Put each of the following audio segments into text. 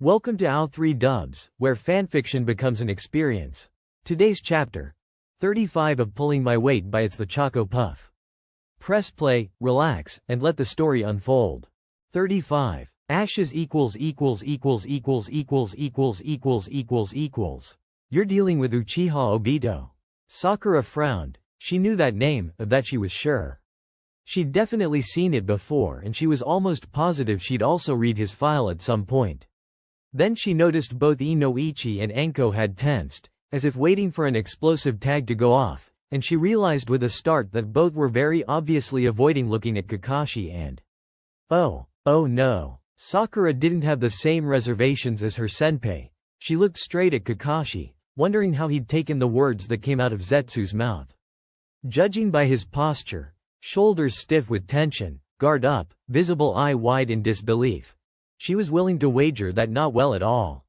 Welcome to OW 3 Dubs, where fanfiction becomes an experience. Today's chapter 35 of Pulling My Weight by itsthechocopuff. Press play, relax, and let the story unfold. 35. Ashes equals. You're dealing with Uchiha Obito. Sakura frowned. She knew that name, of that she was sure. She'd definitely seen it before, and she was almost positive she'd also read his file at some point. Then she noticed both Inoichi and Anko had tensed, as if waiting for an explosive tag to go off, and she realized with a start that both were very obviously avoiding looking at Kakashi and… Oh no. Sakura didn't have the same reservations as her senpai. She looked straight at Kakashi, wondering how he'd taken the words that came out of Zetsu's mouth. Judging by his posture, shoulders stiff with tension, guard up, visible eye wide in disbelief, she was willing to wager that not well at all.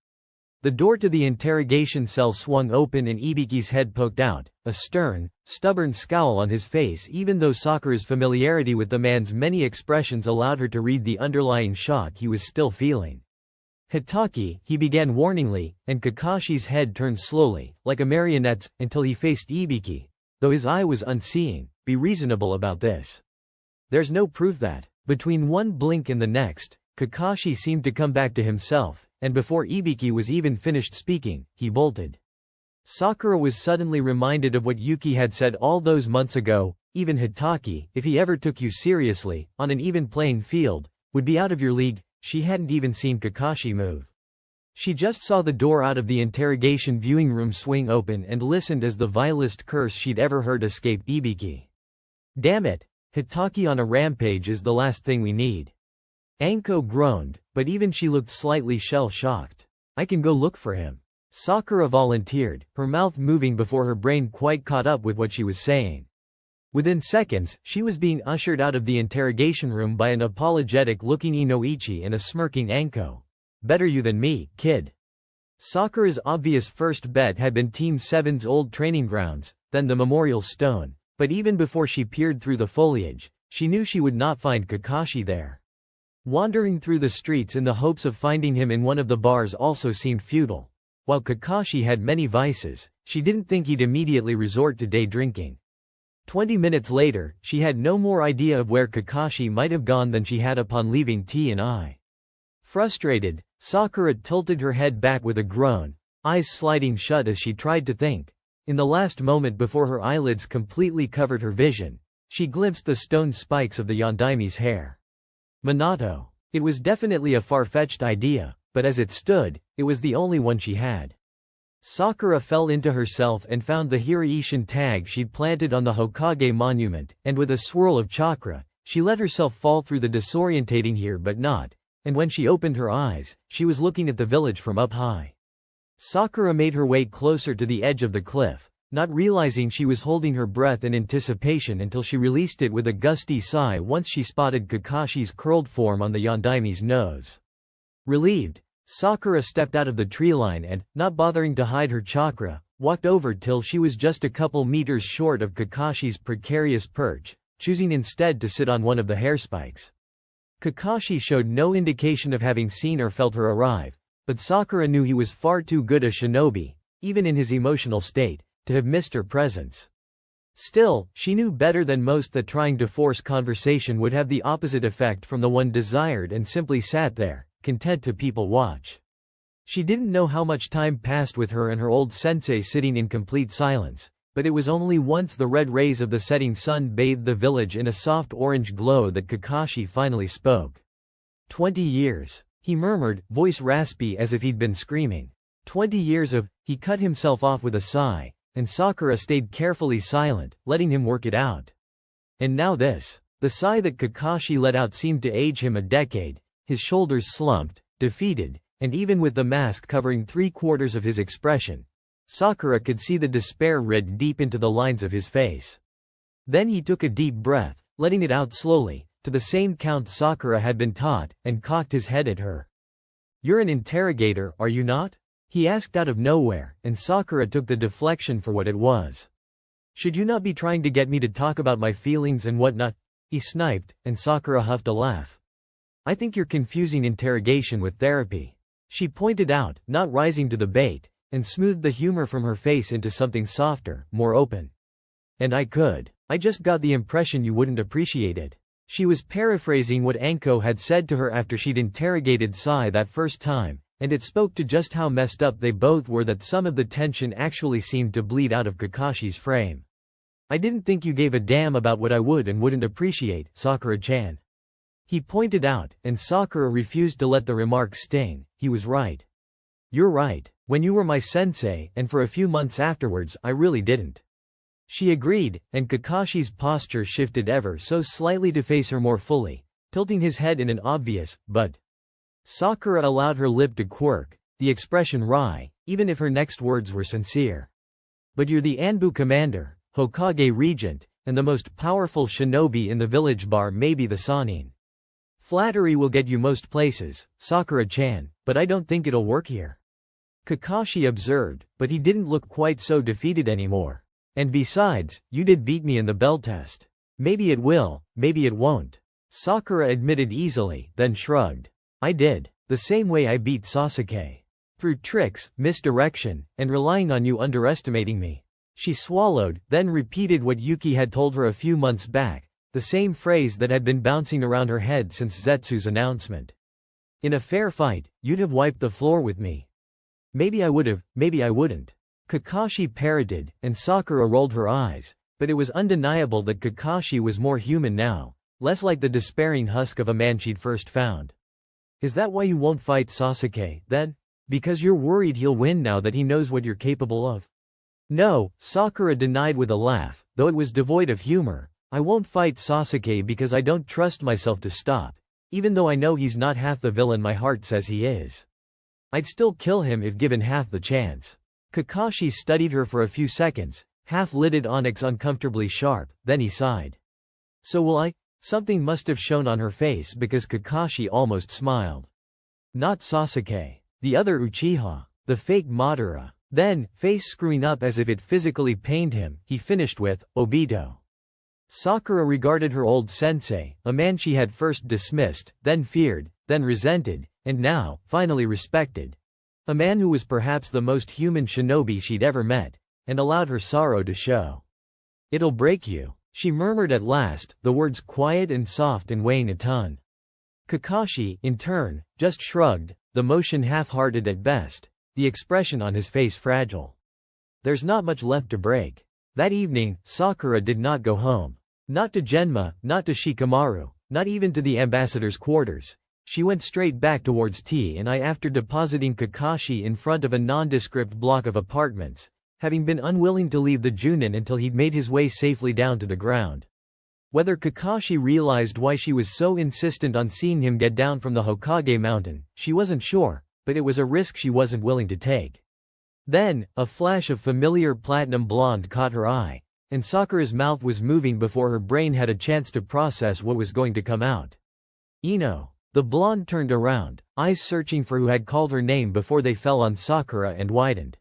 The door to the interrogation cell swung open and Ibiki's head poked out, a stern, stubborn scowl on his face, even though Sakura's familiarity with the man's many expressions allowed her to read the underlying shock he was still feeling. Hitaki, he began warningly, and Kakashi's head turned slowly, like a marionette's, until he faced Ibiki. Though his eye was unseeing, be reasonable about this. There's no proof that. Between one blink and the next, Kakashi seemed to come back to himself, and before Ibiki was even finished speaking, he bolted. Sakura was suddenly reminded of what Yuki had said all those months ago. Even Hitaki, if he ever took you seriously, on an even playing field, would be out of your league. She hadn't even seen Kakashi move. She just saw the door out of the interrogation viewing room swing open and listened as the vilest curse she'd ever heard escape Ibiki. Damn it, Hitaki on a rampage is the last thing we need. Anko groaned, but even she looked slightly shell-shocked. I can go look for him. Sakura volunteered, her mouth moving before her brain quite caught up with what she was saying. Within seconds, she was being ushered out of the interrogation room by an apologetic-looking Inoichi and a smirking Anko. Better you than me, kid. Sakura's obvious first bet had been Team 7's old training grounds, then the Memorial Stone, but even before she peered through the foliage, she knew she would not find Kakashi there. Wandering through the streets in the hopes of finding him in one of the bars also seemed futile. While Kakashi had many vices, she didn't think he'd immediately resort to day drinking. 20 minutes later, she had no more idea of where Kakashi might have gone than she had upon leaving T&I. Frustrated, Sakura tilted her head back with a groan, eyes sliding shut as she tried to think. In the last moment before her eyelids completely covered her vision, she glimpsed the stone spikes of the Yondaimi's hair. Minato. It was definitely a far-fetched idea, but as it stood, it was the only one she had. Sakura fell into herself and found the Hiraishin tag she'd planted on the Hokage monument, and with a swirl of chakra, she let herself fall through the disorientating here but not, and when she opened her eyes, she was looking at the village from up high. Sakura made her way closer to the edge of the cliff, not realizing she was holding her breath in anticipation until she released it with a gusty sigh once she spotted Kakashi's curled form on the Yondaimi's nose. Relieved, Sakura stepped out of the treeline and, not bothering to hide her chakra, walked over till she was just a couple meters short of Kakashi's precarious perch, choosing instead to sit on one of the hairspikes. Kakashi showed no indication of having seen or felt her arrive, but Sakura knew he was far too good a shinobi, even in his emotional state, to have missed her presence. Still, she knew better than most that trying to force conversation would have the opposite effect from the one desired and simply sat there, content to people watch. She didn't know how much time passed with her and her old sensei sitting in complete silence, but it was only once the red rays of the setting sun bathed the village in a soft orange glow that Kakashi finally spoke. 20 years, he murmured, voice raspy as if he'd been screaming. 20 years of… He cut himself off with a sigh, and Sakura stayed carefully silent, letting him work it out. And now this. The sigh that Kakashi let out seemed to age him a decade. His shoulders slumped, defeated, and even with the mask covering 3/4 of his expression, Sakura could see the despair read deep into the lines of his face. Then he took a deep breath, letting it out slowly, to the same count Sakura had been taught, and cocked his head at her. You're an interrogator, are you not? He asked out of nowhere, and Sakura took the deflection for what it was. Should you not be trying to get me to talk about my feelings and whatnot? He sniped, and Sakura huffed a laugh. I think you're confusing interrogation with therapy. She pointed out, not rising to the bait, and smoothed the humor from her face into something softer, more open. And I just got the impression you wouldn't appreciate it. She was paraphrasing what Anko had said to her after she'd interrogated Sai that first time, and it spoke to just how messed up they both were that some of the tension actually seemed to bleed out of Kakashi's frame. I didn't think you gave a damn about what I would and wouldn't appreciate, Sakura-chan. He pointed out, and Sakura refused to let the remark sting. He was right. You're right. When you were my sensei, and for a few months afterwards, I really didn't. She agreed, and Kakashi's posture shifted ever so slightly to face her more fully, tilting his head in an obvious, but. Sakura allowed her lip to quirk, the expression wry, even if her next words were sincere. But you're the Anbu commander, Hokage regent, and the most powerful shinobi in the village bar, maybe the Sannin. Flattery will get you most places, Sakura-chan, but I don't think it'll work here. Kakashi observed, but he didn't look quite so defeated anymore. And besides, you did beat me in the bell test. Maybe it will, maybe it won't. Sakura admitted easily, then shrugged. I did. The same way I beat Sasuke. Through tricks, misdirection, and relying on you underestimating me. She swallowed, then repeated what Yuki had told her a few months back, the same phrase that had been bouncing around her head since Zetsu's announcement. In a fair fight, you'd have wiped the floor with me. Maybe I would've, maybe I wouldn't. Kakashi parroted, and Sakura rolled her eyes, but it was undeniable that Kakashi was more human now, less like the despairing husk of a man she'd first found. Is that why you won't fight Sasuke, then? Because you're worried he'll win now that he knows what you're capable of? No, Sakura denied with a laugh, though it was devoid of humor. I won't fight Sasuke because I don't trust myself to stop, even though I know he's not half the villain my heart says he is. I'd still kill him if given half the chance. Kakashi studied her for a few seconds, half-lidded onyx uncomfortably sharp, then he sighed. So will I? Something must have shown on her face because Kakashi almost smiled. Not Sasuke. The other Uchiha. The fake Madara. Then, face screwing up as if it physically pained him, he finished with, Obito. Sakura regarded her old sensei, a man she had first dismissed, then feared, then resented, and now, finally respected. A man who was perhaps the most human shinobi she'd ever met, and allowed her sorrow to show. It'll break you, she murmured at last, the words quiet and soft and weighing a ton. Kakashi, in turn, just shrugged, the motion half-hearted at best, the expression on his face fragile. There's not much left to break. That evening, Sakura did not go home. Not to Genma, not to Shikamaru, not even to the ambassador's quarters. She went straight back towards T&I after depositing Kakashi in front of a nondescript block of apartments, having been unwilling to leave the Junin until he'd made his way safely down to the ground. Whether Kakashi realized why she was so insistent on seeing him get down from the Hokage mountain, she wasn't sure, but it was a risk she wasn't willing to take. Then, a flash of familiar platinum blonde caught her eye, and Sakura's mouth was moving before her brain had a chance to process what was going to come out. Ino. The blonde turned around, eyes searching for who had called her name before they fell on Sakura and widened.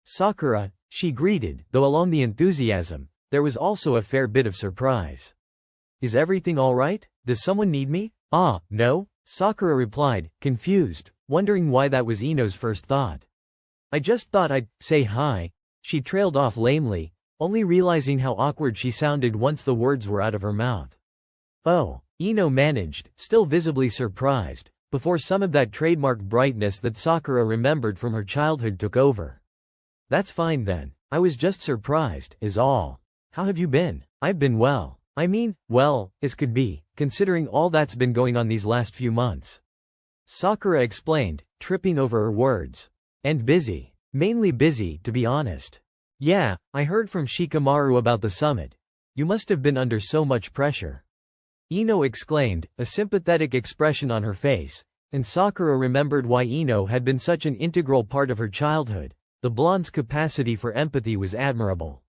Sakura, she greeted, though along the enthusiasm, there was also a fair bit of surprise. Is everything all right? Does someone need me? Ah, no? Sakura replied, confused, wondering why that was Ino's first thought. I just thought I'd say hi. She trailed off lamely, only realizing how awkward she sounded once the words were out of her mouth. Oh. Ino managed, still visibly surprised, before some of that trademark brightness that Sakura remembered from her childhood took over. That's fine then. I was just surprised, is all. How have you been? I've been well. I mean, well, as could be, considering all that's been going on these last few months. Sakura explained, tripping over her words. And busy. Mainly busy, to be honest. Yeah, I heard from Shikamaru about the summit. You must have been under so much pressure. Ino exclaimed, a sympathetic expression on her face, and Sakura remembered why Ino had been such an integral part of her childhood. The blonde's capacity for empathy was admirable.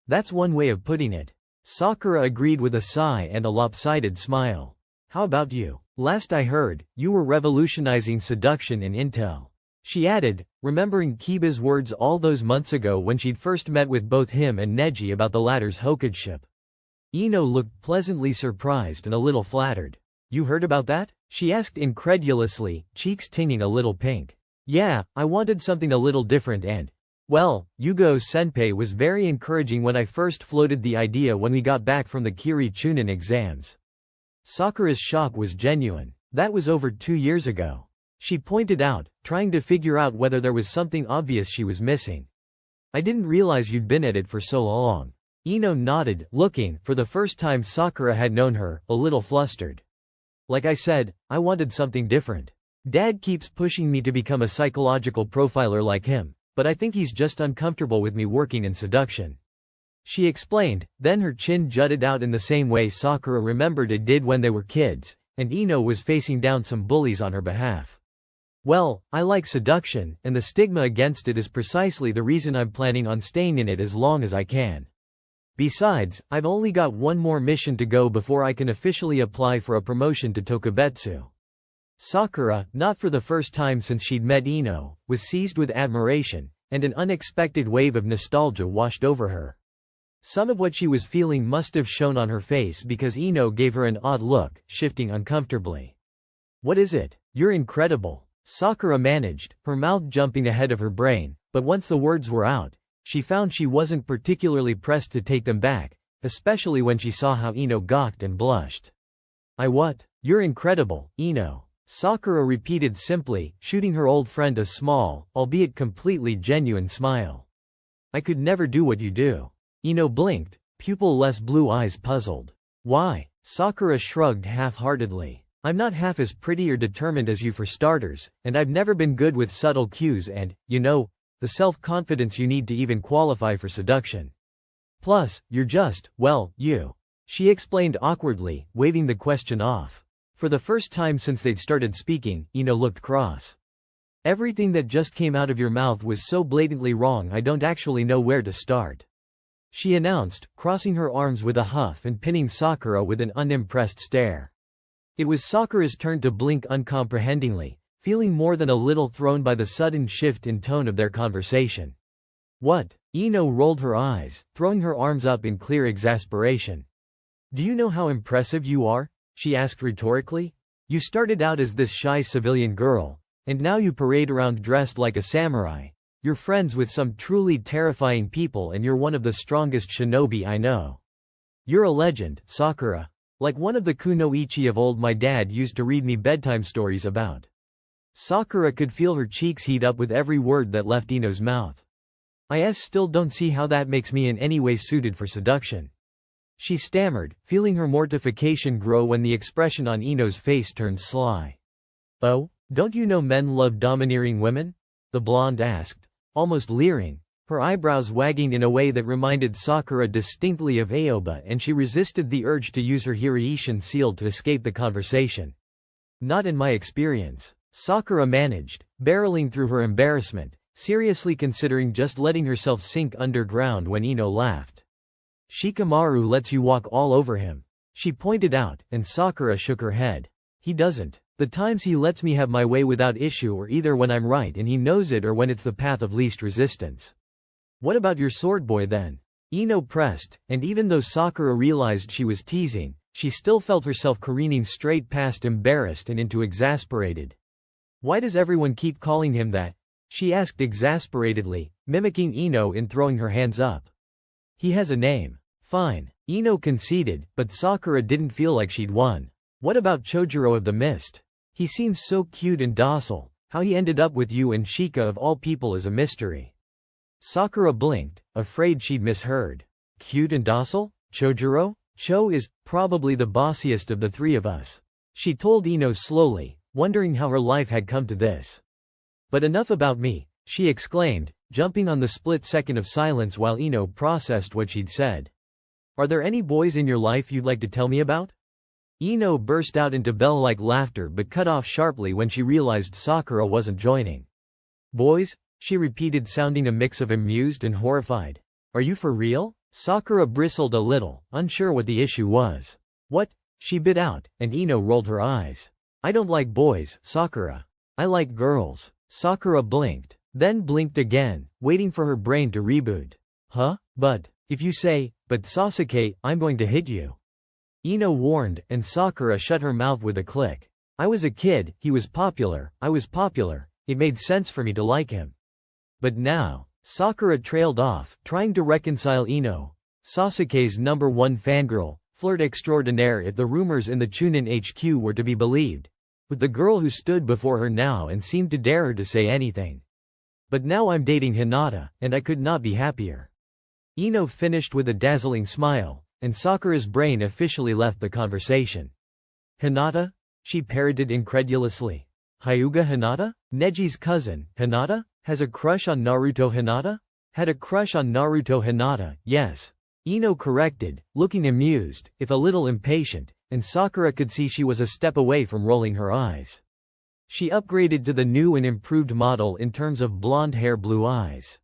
That's one way of putting it. Sakura agreed with a sigh and a lopsided smile. How about you? Last I heard, you were revolutionizing seduction in intel. She added, remembering Kiba's words all those months ago when she'd first met with both him and Neji about the latter's Hokageship. Ino looked pleasantly surprised and a little flattered. You heard about that? She asked incredulously, cheeks tinging a little pink. Yeah, I wanted something a little different and, well, Yugo-senpai was very encouraging when I first floated the idea when we got back from the Kiri Chunin exams. Sakura's shock was genuine. That was over 2 years ago. She pointed out, trying to figure out whether there was something obvious she was missing. I didn't realize you'd been at it for so long. Ino nodded, looking, for the first time Sakura had known her, a little flustered. Like I said, I wanted something different. Dad keeps pushing me to become a psychological profiler like him, but I think he's just uncomfortable with me working in seduction. She explained, then her chin jutted out in the same way Sakura remembered it did when they were kids, and Ino was facing down some bullies on her behalf. Well, I like seduction, and the stigma against it is precisely the reason I'm planning on staying in it as long as I can. Besides, I've only got one more mission to go before I can officially apply for a promotion to Tokubetsu. Sakura, not for the first time since she'd met Ino, was seized with admiration, and an unexpected wave of nostalgia washed over her. Some of what she was feeling must have shown on her face because Ino gave her an odd look, shifting uncomfortably. What is it? You're incredible. Sakura managed, her mouth jumping ahead of her brain, but once the words were out, she found she wasn't particularly pressed to take them back, especially when she saw how Ino gawked and blushed. What? You're incredible, Ino. Sakura repeated simply, shooting her old friend a small, albeit completely genuine smile. I could never do what you do. Ino blinked, pupil-less blue eyes puzzled. Why? Sakura shrugged half-heartedly. I'm not half as pretty or determined as you for starters, and I've never been good with subtle cues and, the self-confidence you need to even qualify for seduction. Plus, you're just, well, you. She explained awkwardly, waving the question off. For the first time since they'd started speaking, Ino looked cross. Everything that just came out of your mouth was so blatantly wrong I don't actually know where to start. She announced, crossing her arms with a huff and pinning Sakura with an unimpressed stare. It was Sakura's turn to blink uncomprehendingly, feeling more than a little thrown by the sudden shift in tone of their conversation. What? Ino rolled her eyes, throwing her arms up in clear exasperation. Do you know how impressive you are? She asked rhetorically. You started out as this shy civilian girl, and now you parade around dressed like a samurai. You're friends with some truly terrifying people and you're one of the strongest shinobi I know. You're a legend, Sakura. Like one of the kunoichi of old my dad used to read me bedtime stories about. Sakura could feel her cheeks heat up with every word that left Ino's mouth. I still don't see how that makes me in any way suited for seduction. She stammered, feeling her mortification grow when the expression on Ino's face turned sly. Oh, don't you know men love domineering women? The blonde asked, almost leering, her eyebrows wagging in a way that reminded Sakura distinctly of Aoba, and she resisted the urge to use her Hiraishin seal to escape the conversation. Not in my experience. Sakura managed, barreling through her embarrassment, seriously considering just letting herself sink underground when Ino laughed. Shikamaru lets you walk all over him. She pointed out, and Sakura shook her head. He doesn't. The times he lets me have my way without issue are either when I'm right and he knows it or when it's the path of least resistance. What about your sword boy then? Ino pressed, and even though Sakura realized she was teasing, she still felt herself careening straight past embarrassed and into exasperated. Why does everyone keep calling him that? She asked exasperatedly, mimicking Ino in throwing her hands up. He has a name. Fine. Ino conceded, but Sakura didn't feel like she'd won. What about Chojuro of the Mist? He seems so cute and docile. How he ended up with you and Shika of all people is a mystery. Sakura blinked, afraid she'd misheard. Cute and docile? Chojuro? Cho is probably the bossiest of the three of us. She told Ino slowly, wondering how her life had come to this. But enough about me, she exclaimed, jumping on the split second of silence while Ino processed what she'd said. Are there any boys in your life you'd like to tell me about? Ino burst out into bell-like laughter but cut off sharply when she realized Sakura wasn't joining. Boys? She repeated, sounding a mix of amused and horrified. Are you for real? Sakura bristled a little, unsure what the issue was. What? She bit out, and Ino rolled her eyes. I don't like boys, Sakura. I like girls. Sakura blinked, then blinked again, waiting for her brain to reboot. Huh? But, if you say, but Sasuke, I'm going to hit you. Ino warned, and Sakura shut her mouth with a click. I was a kid, he was popular, I was popular, it made sense for me to like him. But now, Sakura trailed off, trying to reconcile Ino, Sasuke's #1 fangirl, flirt extraordinaire if the rumors in the Chunin HQ were to be believed, with the girl who stood before her now and seemed to dare her to say anything. But now I'm dating Hinata, and I could not be happier. Ino finished with a dazzling smile, and Sakura's brain officially left the conversation. Hinata? She parroted incredulously. Hyuga Hinata? Neji's cousin, Hinata? Has a crush on Naruto Hinata? Had a crush on Naruto Hinata, yes. Ino corrected, looking amused, if a little impatient, and Sakura could see she was a step away from rolling her eyes. She upgraded to the new and improved model in terms of blonde hair, blue eyes.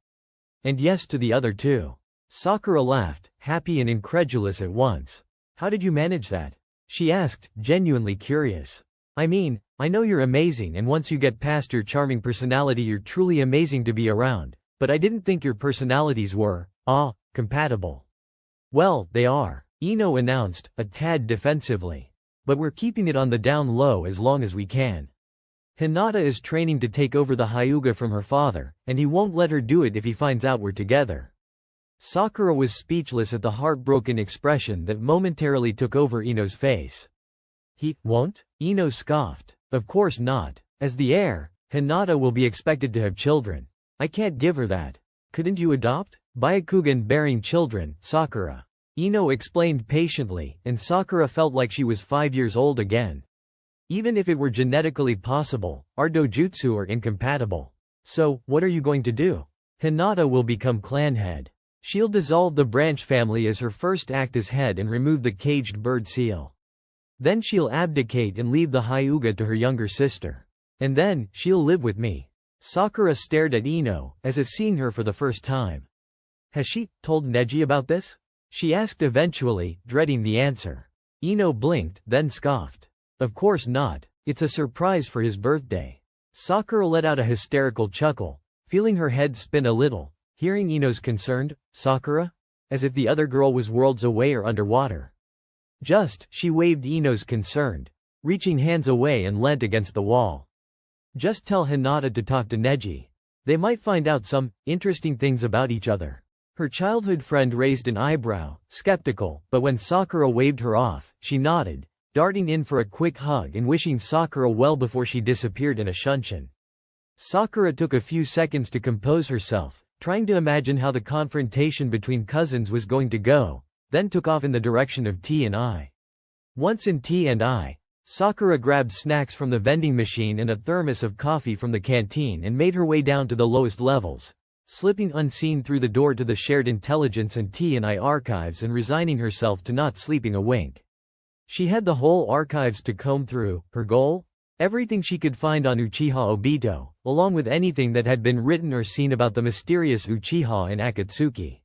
And yes to the other two. Sakura laughed, happy and incredulous at once. How did you manage that? She asked, genuinely curious. I mean, I know you're amazing, and once you get past your charming personality you're truly amazing to be around, but I didn't think your personalities were, compatible. Well, they are, Ino announced, a tad defensively. But we're keeping it on the down low as long as we can. Hinata is training to take over the Hyuga from her father, and he won't let her do it if he finds out we're together. Sakura was speechless at the heartbroken expression that momentarily took over Ino's face. He won't? Ino scoffed. Of course not. As the heir, Hinata will be expected to have children. I can't give her that. Couldn't you adopt? Byakugan bearing children, Sakura. Ino explained patiently, and Sakura felt like she was 5 years old again. Even if it were genetically possible, our dojutsu are incompatible. So, what are you going to do? Hinata will become clan head. She'll dissolve the branch family as her first act as head and remove the caged bird seal. Then she'll abdicate and leave the Hyuga to her younger sister. And then, she'll live with me. Sakura stared at Ino, as if seeing her for the first time. Has she told Neji about this? She asked eventually, dreading the answer. Ino blinked, then scoffed. Of course not. It's a surprise for his birthday. Sakura let out a hysterical chuckle, feeling her head spin a little, hearing Ino's concerned, Sakura? As if the other girl was worlds away or underwater. She waved Ino's concerned, reaching hands away and leant against the wall. Just tell Hinata to talk to Neji. They might find out some interesting things about each other. Her childhood friend raised an eyebrow, skeptical, but when Sakura waved her off, she nodded, darting in for a quick hug and wishing Sakura well before she disappeared in a shunshin. Sakura took a few seconds to compose herself, trying to imagine how the confrontation between cousins was going to go, then took off in the direction of T&I. Once in T&I, Sakura grabbed snacks from the vending machine and a thermos of coffee from the canteen and made her way down to the lowest levels, slipping unseen through the door to the shared intelligence and T&I archives and resigning herself to not sleeping a wink. She had the whole archives to comb through. Her goal? Everything she could find on Uchiha Obito, along with anything that had been written or seen about the mysterious Uchiha in Akatsuki.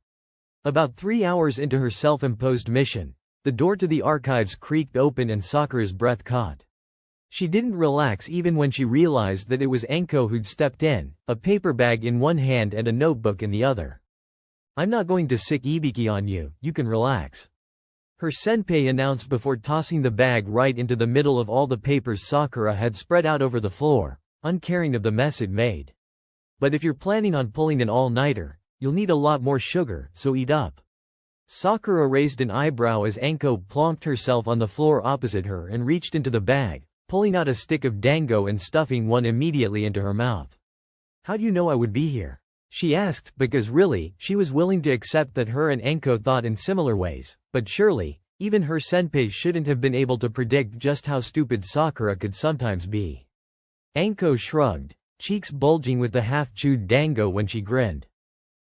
About 3 hours into her self-imposed mission, the door to the archives creaked open and Sakura's breath caught. She didn't relax even when she realized that it was Enko who'd stepped in, a paper bag in one hand and a notebook in the other. I'm not going to sick Ibiki on you, you can relax. Her senpai announced before tossing the bag right into the middle of all the papers Sakura had spread out over the floor, uncaring of the mess it made. But if you're planning on pulling an all-nighter, you'll need a lot more sugar, so eat up. Sakura raised an eyebrow as Enko plonked herself on the floor opposite her and reached into the bag, pulling out a stick of dango and stuffing one immediately into her mouth. How do you know I would be here? She asked, because really, she was willing to accept that her and Enko thought in similar ways, but surely, even her senpai shouldn't have been able to predict just how stupid Sakura could sometimes be. Enko shrugged, cheeks bulging with the half-chewed dango when she grinned.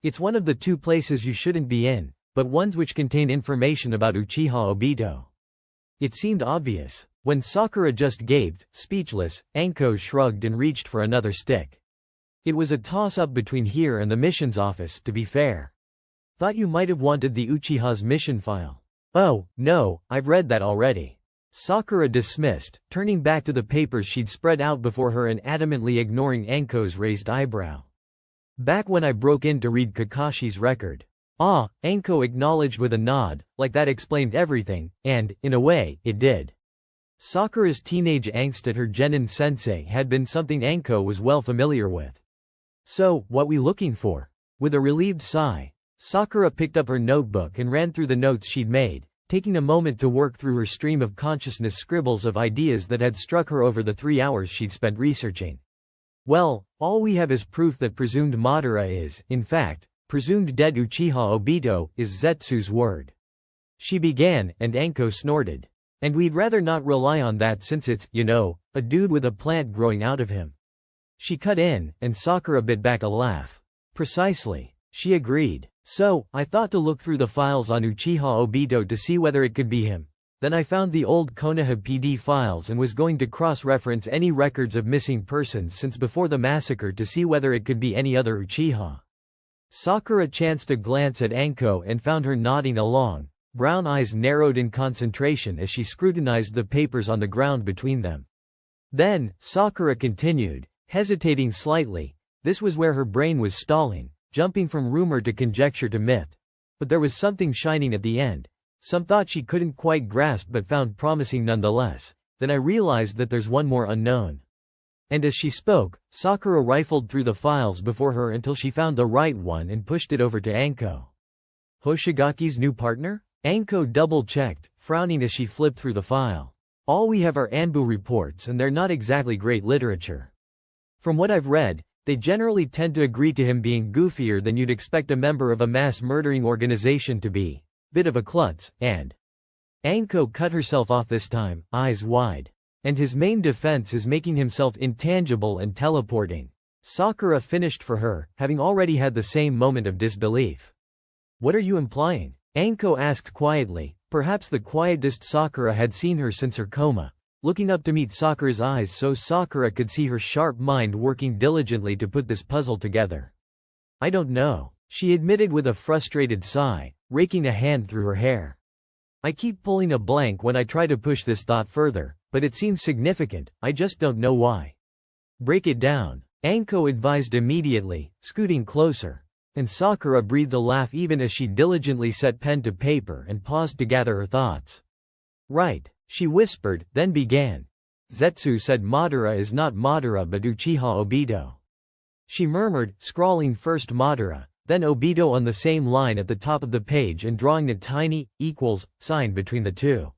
It's one of the two places you shouldn't be in, but ones which contain information about Uchiha Obito. It seemed obvious. When Sakura just gaped, speechless, Enko shrugged and reached for another stick. It was a toss-up between here and the missions office, to be fair. Thought you might have wanted the Uchiha's mission file. Oh, no, I've read that already. Sakura dismissed, turning back to the papers she'd spread out before her and adamantly ignoring Enko's raised eyebrow. Back when I broke in to read Kakashi's record, Ah, Anko acknowledged with a nod, like that explained everything, and, in a way, it did. Sakura's teenage angst at her genin-sensei had been something Anko was well familiar with. So, what we looking for? With a relieved sigh, Sakura picked up her notebook and ran through the notes she'd made, taking a moment to work through her stream of consciousness scribbles of ideas that had struck her over the 3 hours she'd spent researching. Well, all we have is proof that presumed Madara is, in fact, presumed dead. Uchiha Obito is Zetsu's word. She began, and Anko snorted. And we'd rather not rely on that since it's, a dude with a plant growing out of him. She cut in, and Sakura bit back a laugh. Precisely. She agreed. So, I thought to look through the files on Uchiha Obito to see whether it could be him. Then I found the old Konoha PD files and was going to cross-reference any records of missing persons since before the massacre to see whether it could be any other Uchiha. Sakura chanced a glance at Anko and found her nodding along. Brown eyes narrowed in concentration as she scrutinized the papers on the ground between them. Then, Sakura continued, hesitating slightly. This was where her brain was stalling, jumping from rumor to conjecture to myth. But there was something shining at the end. Some thought she couldn't quite grasp but found promising nonetheless. Then I realized that there's one more unknown. And as she spoke, Sakura rifled through the files before her until she found the right one and pushed it over to Anko. Hoshigaki's new partner? Anko double-checked, frowning as she flipped through the file. All we have are Anbu reports and they're not exactly great literature. From what I've read, they generally tend to agree to him being goofier than you'd expect a member of a mass-murdering organization to be. Bit of a klutz, and Anko cut herself off this time, eyes wide. And his main defense is making himself intangible and teleporting. Sakura finished for her, having already had the same moment of disbelief. What are you implying? Anko asked quietly, perhaps the quietest Sakura had seen her since her coma, looking up to meet Sakura's eyes so Sakura could see her sharp mind working diligently to put this puzzle together. I don't know, she admitted with a frustrated sigh, raking a hand through her hair. I keep pulling a blank when I try to push this thought further, but it seems significant, I just don't know why. Break it down, Anko advised immediately, scooting closer. And Sakura breathed a laugh even as she diligently set pen to paper and paused to gather her thoughts. Right, she whispered, then began. Zetsu said Madara is not Madara but Uchiha Obito. She murmured, scrawling first Madara, then Obito on the same line at the top of the page and drawing a tiny, equals, sign between the two.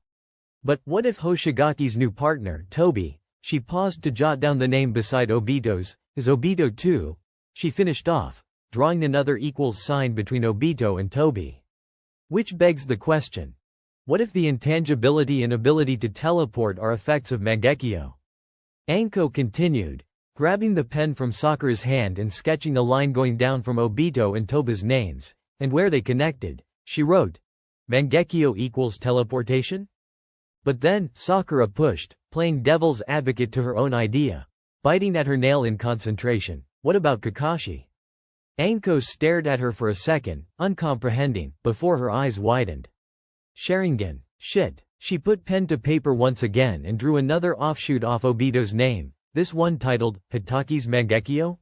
But, what if Hoshigaki's new partner, Tobi, she paused to jot down the name beside Obito's, is Obito too? She finished off, drawing another equals sign between Obito and Tobi. Which begs the question. What if the intangibility and ability to teleport are effects of Mangekyo? Anko continued, grabbing the pen from Sakura's hand and sketching the line going down from Obito and Tobi's names, and where they connected, she wrote, Mangekyo equals teleportation? But then, Sakura pushed, playing devil's advocate to her own idea, biting at her nail in concentration. What about Kakashi? Anko stared at her for a second, uncomprehending, before her eyes widened. Sharingan. Shit. She put pen to paper once again and drew another offshoot off Obito's name, this one titled, Hitaki's Mangekyo?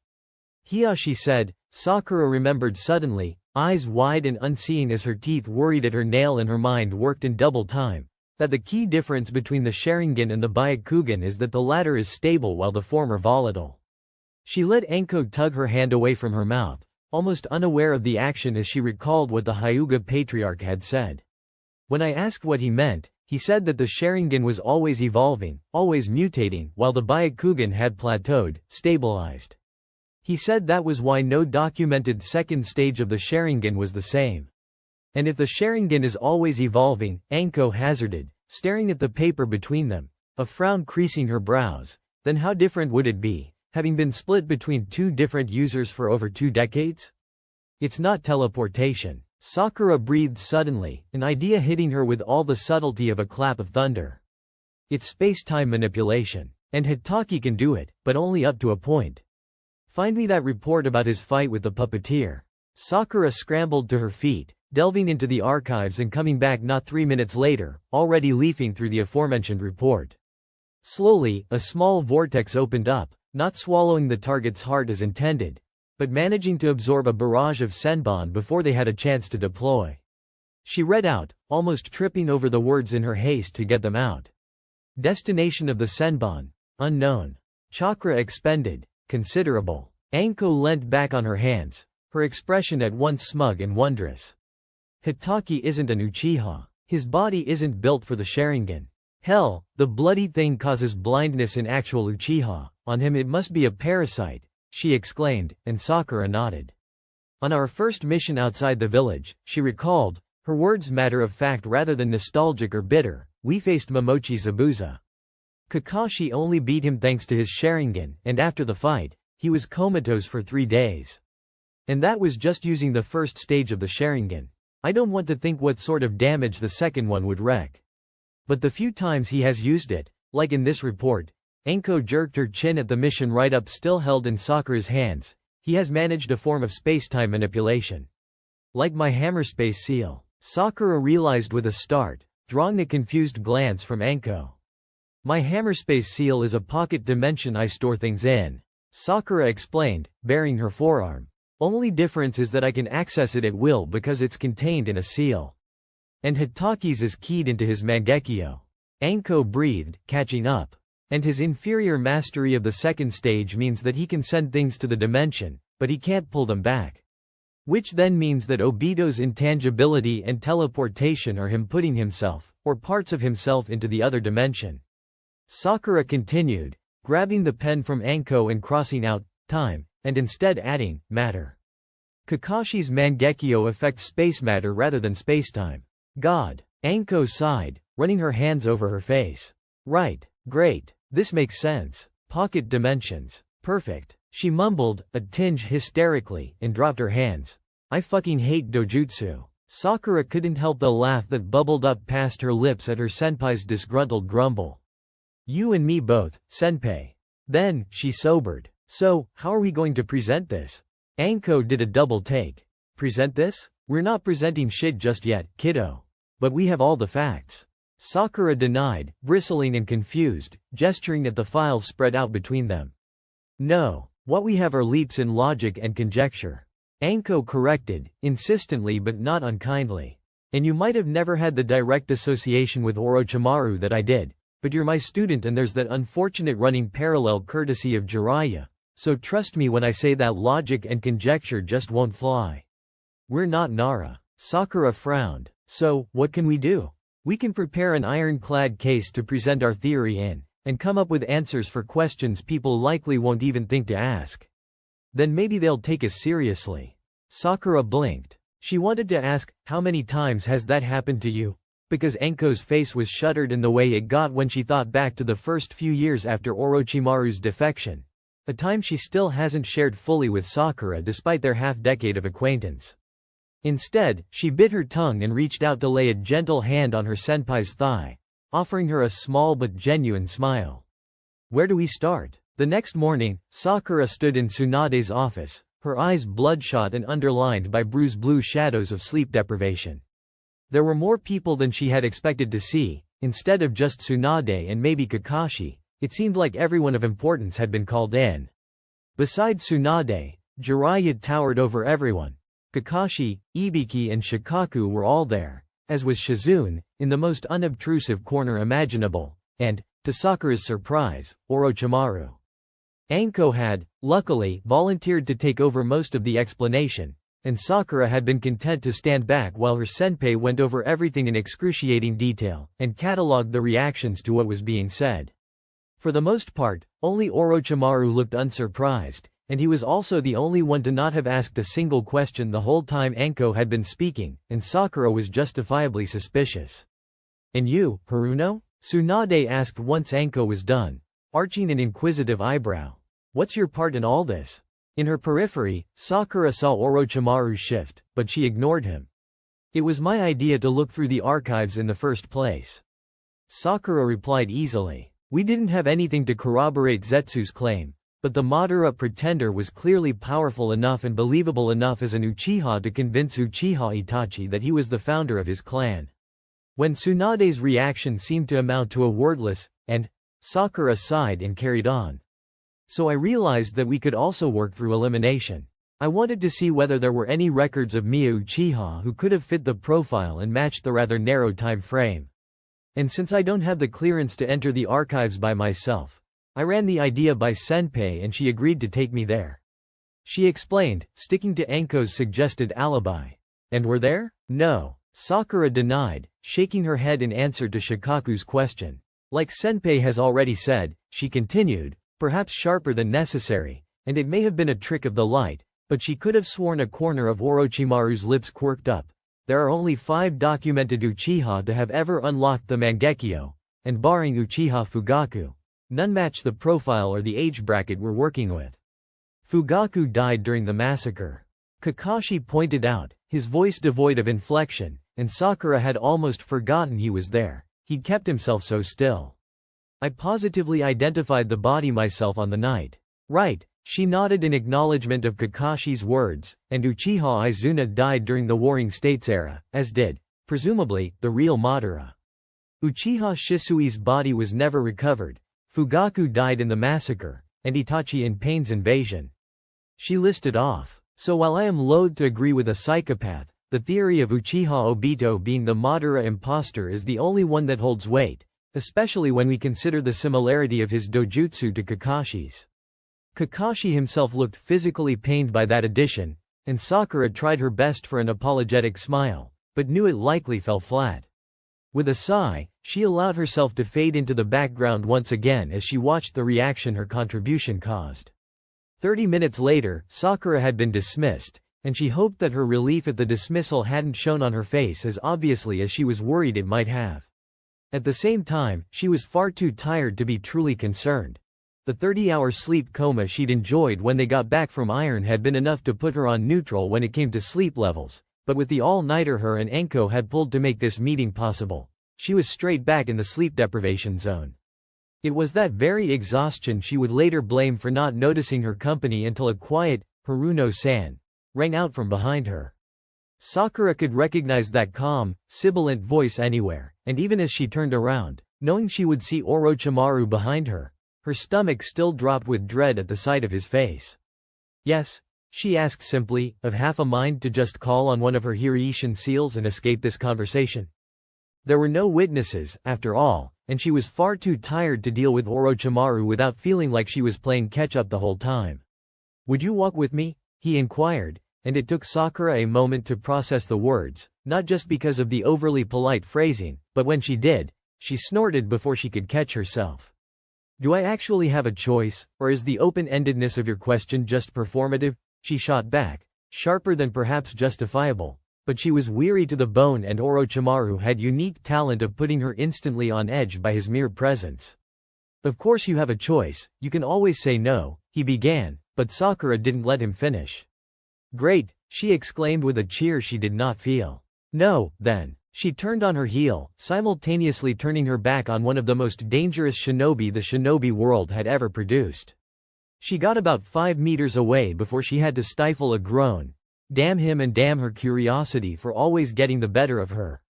Hiya, she said. Sakura remembered suddenly, eyes wide and unseeing as her teeth worried at her nail and her mind worked in double time, that the key difference between the Sharingan and the Byakugan is that the latter is stable while the former volatile. She let Anko tug her hand away from her mouth, almost unaware of the action as she recalled what the Hyuga patriarch had said. When I asked what he meant, he said that the Sharingan was always evolving, always mutating, while the Byakugan had plateaued, stabilized. He said that was why no documented second stage of the Sharingan was the same. And if the Sharingan is always evolving, Anko hazarded, staring at the paper between them, a frown creasing her brows, then how different would it be, having been split between two different users for over 2 decades? It's not teleportation. Sakura breathed suddenly, an idea hitting her with all the subtlety of a clap of thunder. It's space-time manipulation. And Hitaki can do it, but only up to a point. Find me that report about his fight with the puppeteer. Sakura scrambled to her feet, delving into the archives and coming back not 3 minutes later, already leafing through the aforementioned report. Slowly, a small vortex opened up, not swallowing the target's heart as intended, but managing to absorb a barrage of senbon before they had a chance to deploy. She read out, almost tripping over the words in her haste to get them out. Destination of the senbon, unknown. Chakra expended, considerable. Anko leant back on her hands, her expression at once smug and wondrous. Hitaki isn't an Uchiha. His body isn't built for the Sharingan. Hell, the bloody thing causes blindness in actual Uchiha. On him it must be a parasite, she exclaimed, and Sakura nodded. On our first mission outside the village, she recalled, her words matter of fact rather than nostalgic or bitter, we faced Momochi Zabuza. Kakashi only beat him thanks to his Sharingan, and after the fight, he was comatose for 3 days. And that was just using the first stage of the Sharingan. I don't want to think what sort of damage the second one would wreak. But the few times he has used it, like in this report, Anko jerked her chin at the mission write-up still held in Sakura's hands, he has managed a form of space-time manipulation. Like my hammerspace seal, Sakura realized with a start, drawing a confused glance from Anko. My hammerspace seal is a pocket dimension I store things in, Sakura explained, baring her forearm. Only difference is that I can access it at will because it's contained in a seal. And Hitaki's is keyed into his Mangekyo. Anko breathed, catching up. And his inferior mastery of the second stage means that he can send things to the dimension, but he can't pull them back. Which then means that Obito's intangibility and teleportation are him putting himself, or parts of himself into the other dimension. Sakura continued, grabbing the pen from Anko and crossing out, time, and instead adding, matter. Kakashi's Mangekyo affects space matter rather than spacetime. God. Anko sighed, running her hands over her face. Right. Great. This makes sense. Pocket dimensions. Perfect. She mumbled, a tinge hysterically, and dropped her hands. I fucking hate dojutsu. Sakura couldn't help the laugh that bubbled up past her lips at her senpai's disgruntled grumble. You and me both, senpai. Then, she sobered. So, how are we going to present this? Anko did a double take. Present this? We're not presenting shit just yet, kiddo. But we have all the facts. Sakura denied, bristling and confused, gesturing at the files spread out between them. No, what we have are leaps in logic and conjecture. Anko corrected, insistently but not unkindly. And you might have never had the direct association with Orochimaru that I did, but you're my student and there's that unfortunate running parallel courtesy of Jiraiya, so trust me when I say that logic and conjecture just won't fly. We're not Nara. Sakura frowned. So, what can we do? We can prepare an ironclad case to present our theory in, and come up with answers for questions people likely won't even think to ask. Then maybe they'll take us seriously. Sakura blinked. She wanted to ask, how many times has that happened to you? Because Anko's face was shuttered in the way it got when she thought back to the first few years after Orochimaru's defection. A time she still hasn't shared fully with Sakura despite their half-decade of acquaintance. Instead, she bit her tongue and reached out to lay a gentle hand on her senpai's thigh, offering her a small but genuine smile. Where do we start? The next morning, Sakura stood in Tsunade's office, her eyes bloodshot and underlined by bruised blue shadows of sleep deprivation. There were more people than she had expected to see. Instead of just Tsunade and maybe Kakashi, it seemed like everyone of importance had been called in. Besides Tsunade, Jiraiya towered over everyone. Kakashi, Ibiki and Shikaku were all there, as was Shizune, in the most unobtrusive corner imaginable, and, to Sakura's surprise, Orochimaru. Anko had, luckily, volunteered to take over most of the explanation, and Sakura had been content to stand back while her senpai went over everything in excruciating detail, and catalogued the reactions to what was being said. For the most part, only Orochimaru looked unsurprised, and he was also the only one to not have asked a single question the whole time Anko had been speaking, and Sakura was justifiably suspicious. And you, Haruno? Tsunade asked once Anko was done, arching an inquisitive eyebrow. What's your part in all this? In her periphery, Sakura saw Orochimaru shift, but she ignored him. It was my idea to look through the archives in the first place. Sakura replied easily. We didn't have anything to corroborate Zetsu's claim, but the Madara pretender was clearly powerful enough and believable enough as an Uchiha to convince Uchiha Itachi that he was the founder of his clan. When Tsunade's reaction seemed to amount to a wordless, and Sakura sighed and carried on. So I realized that we could also work through elimination. I wanted to see whether there were any records of Mia Uchiha who could have fit the profile and matched the rather narrow time frame. And since I don't have the clearance to enter the archives by myself, I ran the idea by Senpei and she agreed to take me there. She explained, sticking to Enko's suggested alibi. And we're there? No. Sakura denied, shaking her head in answer to Shikaku's question. Like Senpei has already said, she continued, perhaps sharper than necessary, and it may have been a trick of the light, but she could have sworn a corner of Orochimaru's lips quirked up. There are only 5 documented Uchiha to have ever unlocked the Mangekyo, and barring Uchiha Fugaku, none match the profile or the age bracket we're working with. Fugaku died during the massacre. Kakashi pointed out, his voice devoid of inflection, and Sakura had almost forgotten he was there. He'd kept himself so still. I positively identified the body myself on the night. Right, she nodded in acknowledgement of Kakashi's words, and Uchiha Izuna died during the Warring States era, as did, presumably, the real Madara. Uchiha Shisui's body was never recovered, Fugaku died in the massacre, and Itachi in Pain's invasion. She listed off. So while I am loath to agree with a psychopath, the theory of Uchiha Obito being the Madara imposter is the only one that holds weight, especially when we consider the similarity of his dojutsu to Kakashi's. Kakashi himself looked physically pained by that addition, and Sakura tried her best for an apologetic smile, but knew it likely fell flat. With a sigh, she allowed herself to fade into the background once again as she watched the reaction her contribution caused. 30 minutes later, Sakura had been dismissed, and she hoped that her relief at the dismissal hadn't shown on her face as obviously as she was worried it might have. At the same time, she was far too tired to be truly concerned. The 30-hour sleep coma she'd enjoyed when they got back from Iron had been enough to put her on neutral when it came to sleep levels, but with the all-nighter her and Enko had pulled to make this meeting possible, she was straight back in the sleep deprivation zone. It was that very exhaustion she would later blame for not noticing her company until a quiet, "Haruno-san," rang out from behind her. Sakura could recognize that calm, sibilant voice anywhere, and even as she turned around, knowing she would see Orochimaru behind her, her stomach still dropped with dread at the sight of his face. "Yes?" she asked simply, of half a mind to just call on one of her Hiraishin seals and escape this conversation. There were no witnesses, after all, and she was far too tired to deal with Orochimaru without feeling like she was playing catch-up the whole time. "Would you walk with me?" he inquired, and it took Sakura a moment to process the words, not just because of the overly polite phrasing, but when she did, she snorted before she could catch herself. "Do I actually have a choice, or is the open-endedness of your question just performative?" she shot back, sharper than perhaps justifiable. But she was weary to the bone and Orochimaru had unique talent of putting her instantly on edge by his mere presence. "Of course you have a choice, you can always say no," he began, but Sakura didn't let him finish. "Great," she exclaimed with a cheer she did not feel. "No, then." She turned on her heel, simultaneously turning her back on one of the most dangerous shinobi the shinobi world had ever produced. She got about 5 meters away before she had to stifle a groan. Damn him and damn her curiosity for always getting the better of her.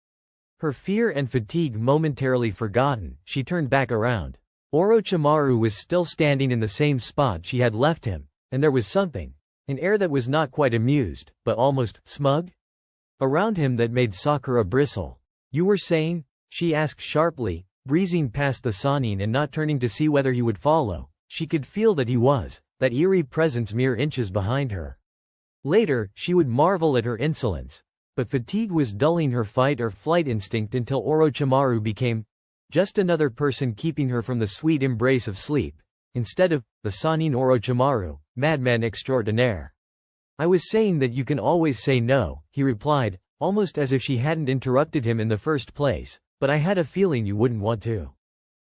Her fear and fatigue momentarily forgotten, she turned back around. Orochimaru was still standing in the same spot she had left him, and there was something, an air that was not quite amused, but almost smug, around him that made Sakura bristle. "You were saying?" she asked sharply, breezing past the Sannin and not turning to see whether he would follow. She could feel that he was, that eerie presence mere inches behind her. Later, she would marvel at her insolence, but fatigue was dulling her fight or flight instinct until Orochimaru became just another person keeping her from the sweet embrace of sleep, instead of the Sannin Orochimaru, madman extraordinaire. "I was saying that you can always say no," he replied, almost as if she hadn't interrupted him in the first place, "but I had a feeling you wouldn't want to."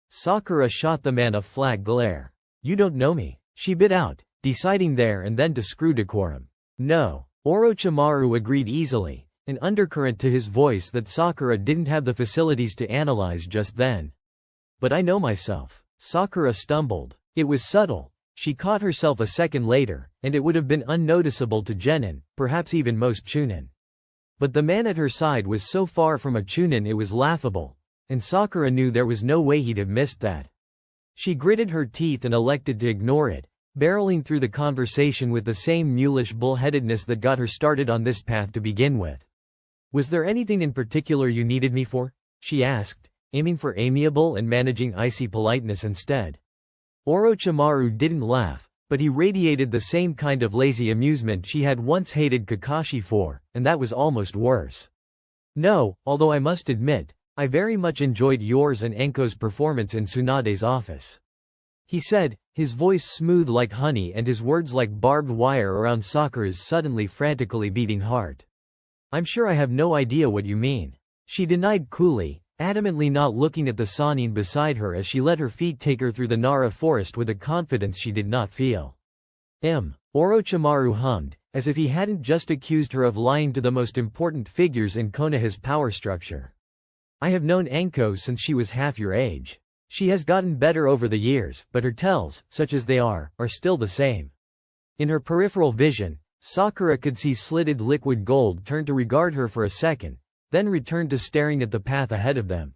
Sakura shot the man a flat glare. "You don't know me," she bit out, deciding there and then to screw decorum. "No," Orochimaru agreed easily, an undercurrent to his voice that Sakura didn't have the facilities to analyze just then. "But I know myself." Sakura stumbled. It was subtle. She caught herself a second later, and it would have been unnoticeable to Genin, perhaps even most Chunin. But the man at her side was so far from a Chunin it was laughable, and Sakura knew there was no way he'd have missed that. She gritted her teeth and elected to ignore it, barreling through the conversation with the same mulish bullheadedness that got her started on this path to begin with. "Was there anything in particular you needed me for?" she asked, aiming for amiable and managing icy politeness instead. Orochimaru didn't laugh, but he radiated the same kind of lazy amusement she had once hated Kakashi for, and that was almost worse. "No, although I must admit, I very much enjoyed yours and Enko's performance in Tsunade's office," he said, his voice smooth like honey and his words like barbed wire around Sakura's suddenly frantically beating heart. "I'm sure I have no idea what you mean," she denied coolly, adamantly not looking at the Sannin beside her as she let her feet take her through the Nara forest with a confidence she did not feel. Orochimaru hummed, as if he hadn't just accused her of lying to the most important figures in Konoha's power structure. "I have known Enko since she was half your age. She has gotten better over the years, but her tells, such as they are still the same." In her peripheral vision, Sakura could see slitted liquid gold turn to regard her for a second, then return to staring at the path ahead of them.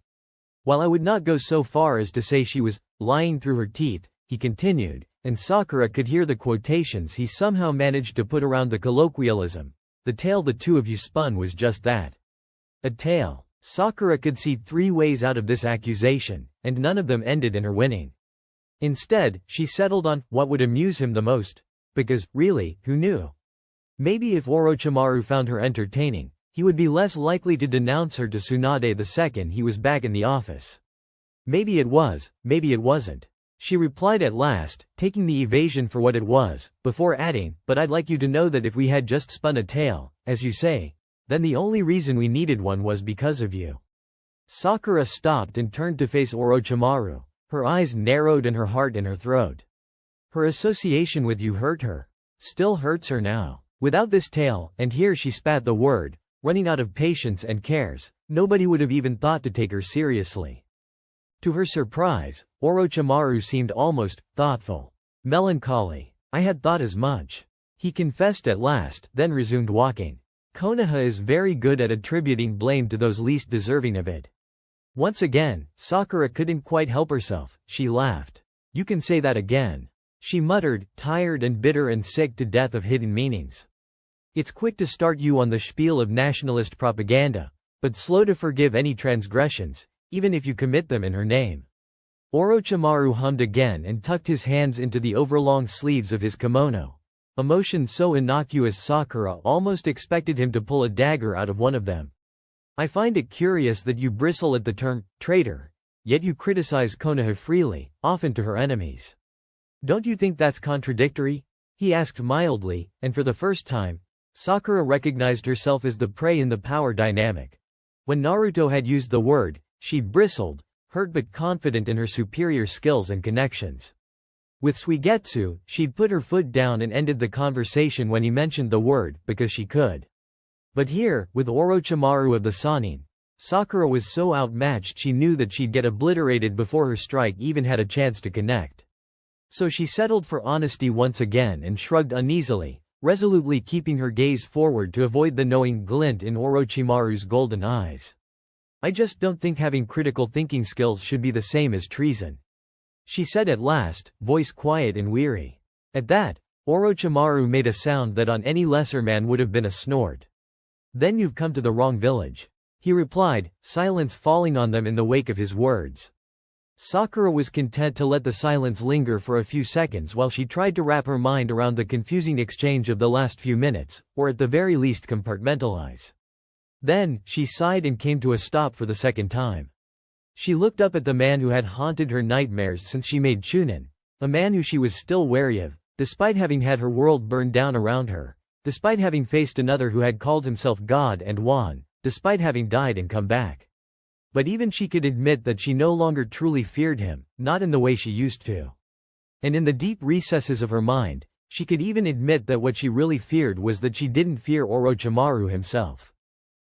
"While I would not go so far as to say she was lying through her teeth," he continued, and Sakura could hear the quotations he somehow managed to put around the colloquialism. "The tale the two of you spun was just that. A tale." Sakura could see 3 ways out of this accusation, and none of them ended in her winning. Instead, she settled on what would amuse him the most. Because, really, who knew? Maybe if Orochimaru found her entertaining, he would be less likely to denounce her to Tsunade the second he was back in the office. Maybe it was, maybe it wasn't, she replied at last, taking the evasion for what it was, before adding, "But I'd like you to know that if we had just spun a tale, as you say, then the only reason we needed one was because of you." Sakura stopped and turned to face Orochimaru, her eyes narrowed and her heart in her throat. Her association with you hurt her. Still hurts her now. Without this tale, and here she spat the word, running out of patience and cares, nobody would have even thought to take her seriously. To her surprise, Orochimaru seemed almost thoughtful. "Melancholy. I had thought as much," he confessed at last, then resumed walking. "Konoha is very good at attributing blame to those least deserving of it." Once again, Sakura couldn't quite help herself, she laughed. "You can say that again," she muttered, tired and bitter and sick to death of hidden meanings. "It's quick to start you on the spiel of nationalist propaganda, but slow to forgive any transgressions, even if you commit them in her name." Orochimaru hummed again and tucked his hands into the overlong sleeves of his kimono, a motion so innocuous Sakura almost expected him to pull a dagger out of one of them. "I find it curious that you bristle at the term traitor, yet you criticize Konoha freely, often to her enemies. Don't you think that's contradictory?" he asked mildly, and for the first time, Sakura recognized herself as the prey in the power dynamic. When Naruto had used the word, she bristled, hurt but confident in her superior skills and connections. With Suigetsu, she'd put her foot down and ended the conversation when he mentioned the word, because she could. But here, with Orochimaru of the Sannin, Sakura was so outmatched she knew that she'd get obliterated before her strike even had a chance to connect. So she settled for honesty once again and shrugged uneasily, resolutely keeping her gaze forward to avoid the knowing glint in Orochimaru's golden eyes. "I just don't think having critical thinking skills should be the same as treason," she said at last, voice quiet and weary. At that, Orochimaru made a sound that on any lesser man would have been a snort. "Then you've come to the wrong village," he replied, silence falling on them in the wake of his words. Sakura was content to let the silence linger for a few seconds while she tried to wrap her mind around the confusing exchange of the last few minutes, or at the very least compartmentalize. Then, she sighed and came to a stop for the second time. She looked up at the man who had haunted her nightmares since she made Chunin, a man who she was still wary of, despite having had her world burned down around her, despite having faced another who had called himself God and won, despite having died and come back. But even she could admit that she no longer truly feared him, not in the way she used to. And in the deep recesses of her mind, she could even admit that what she really feared was that she didn't fear Orochimaru himself.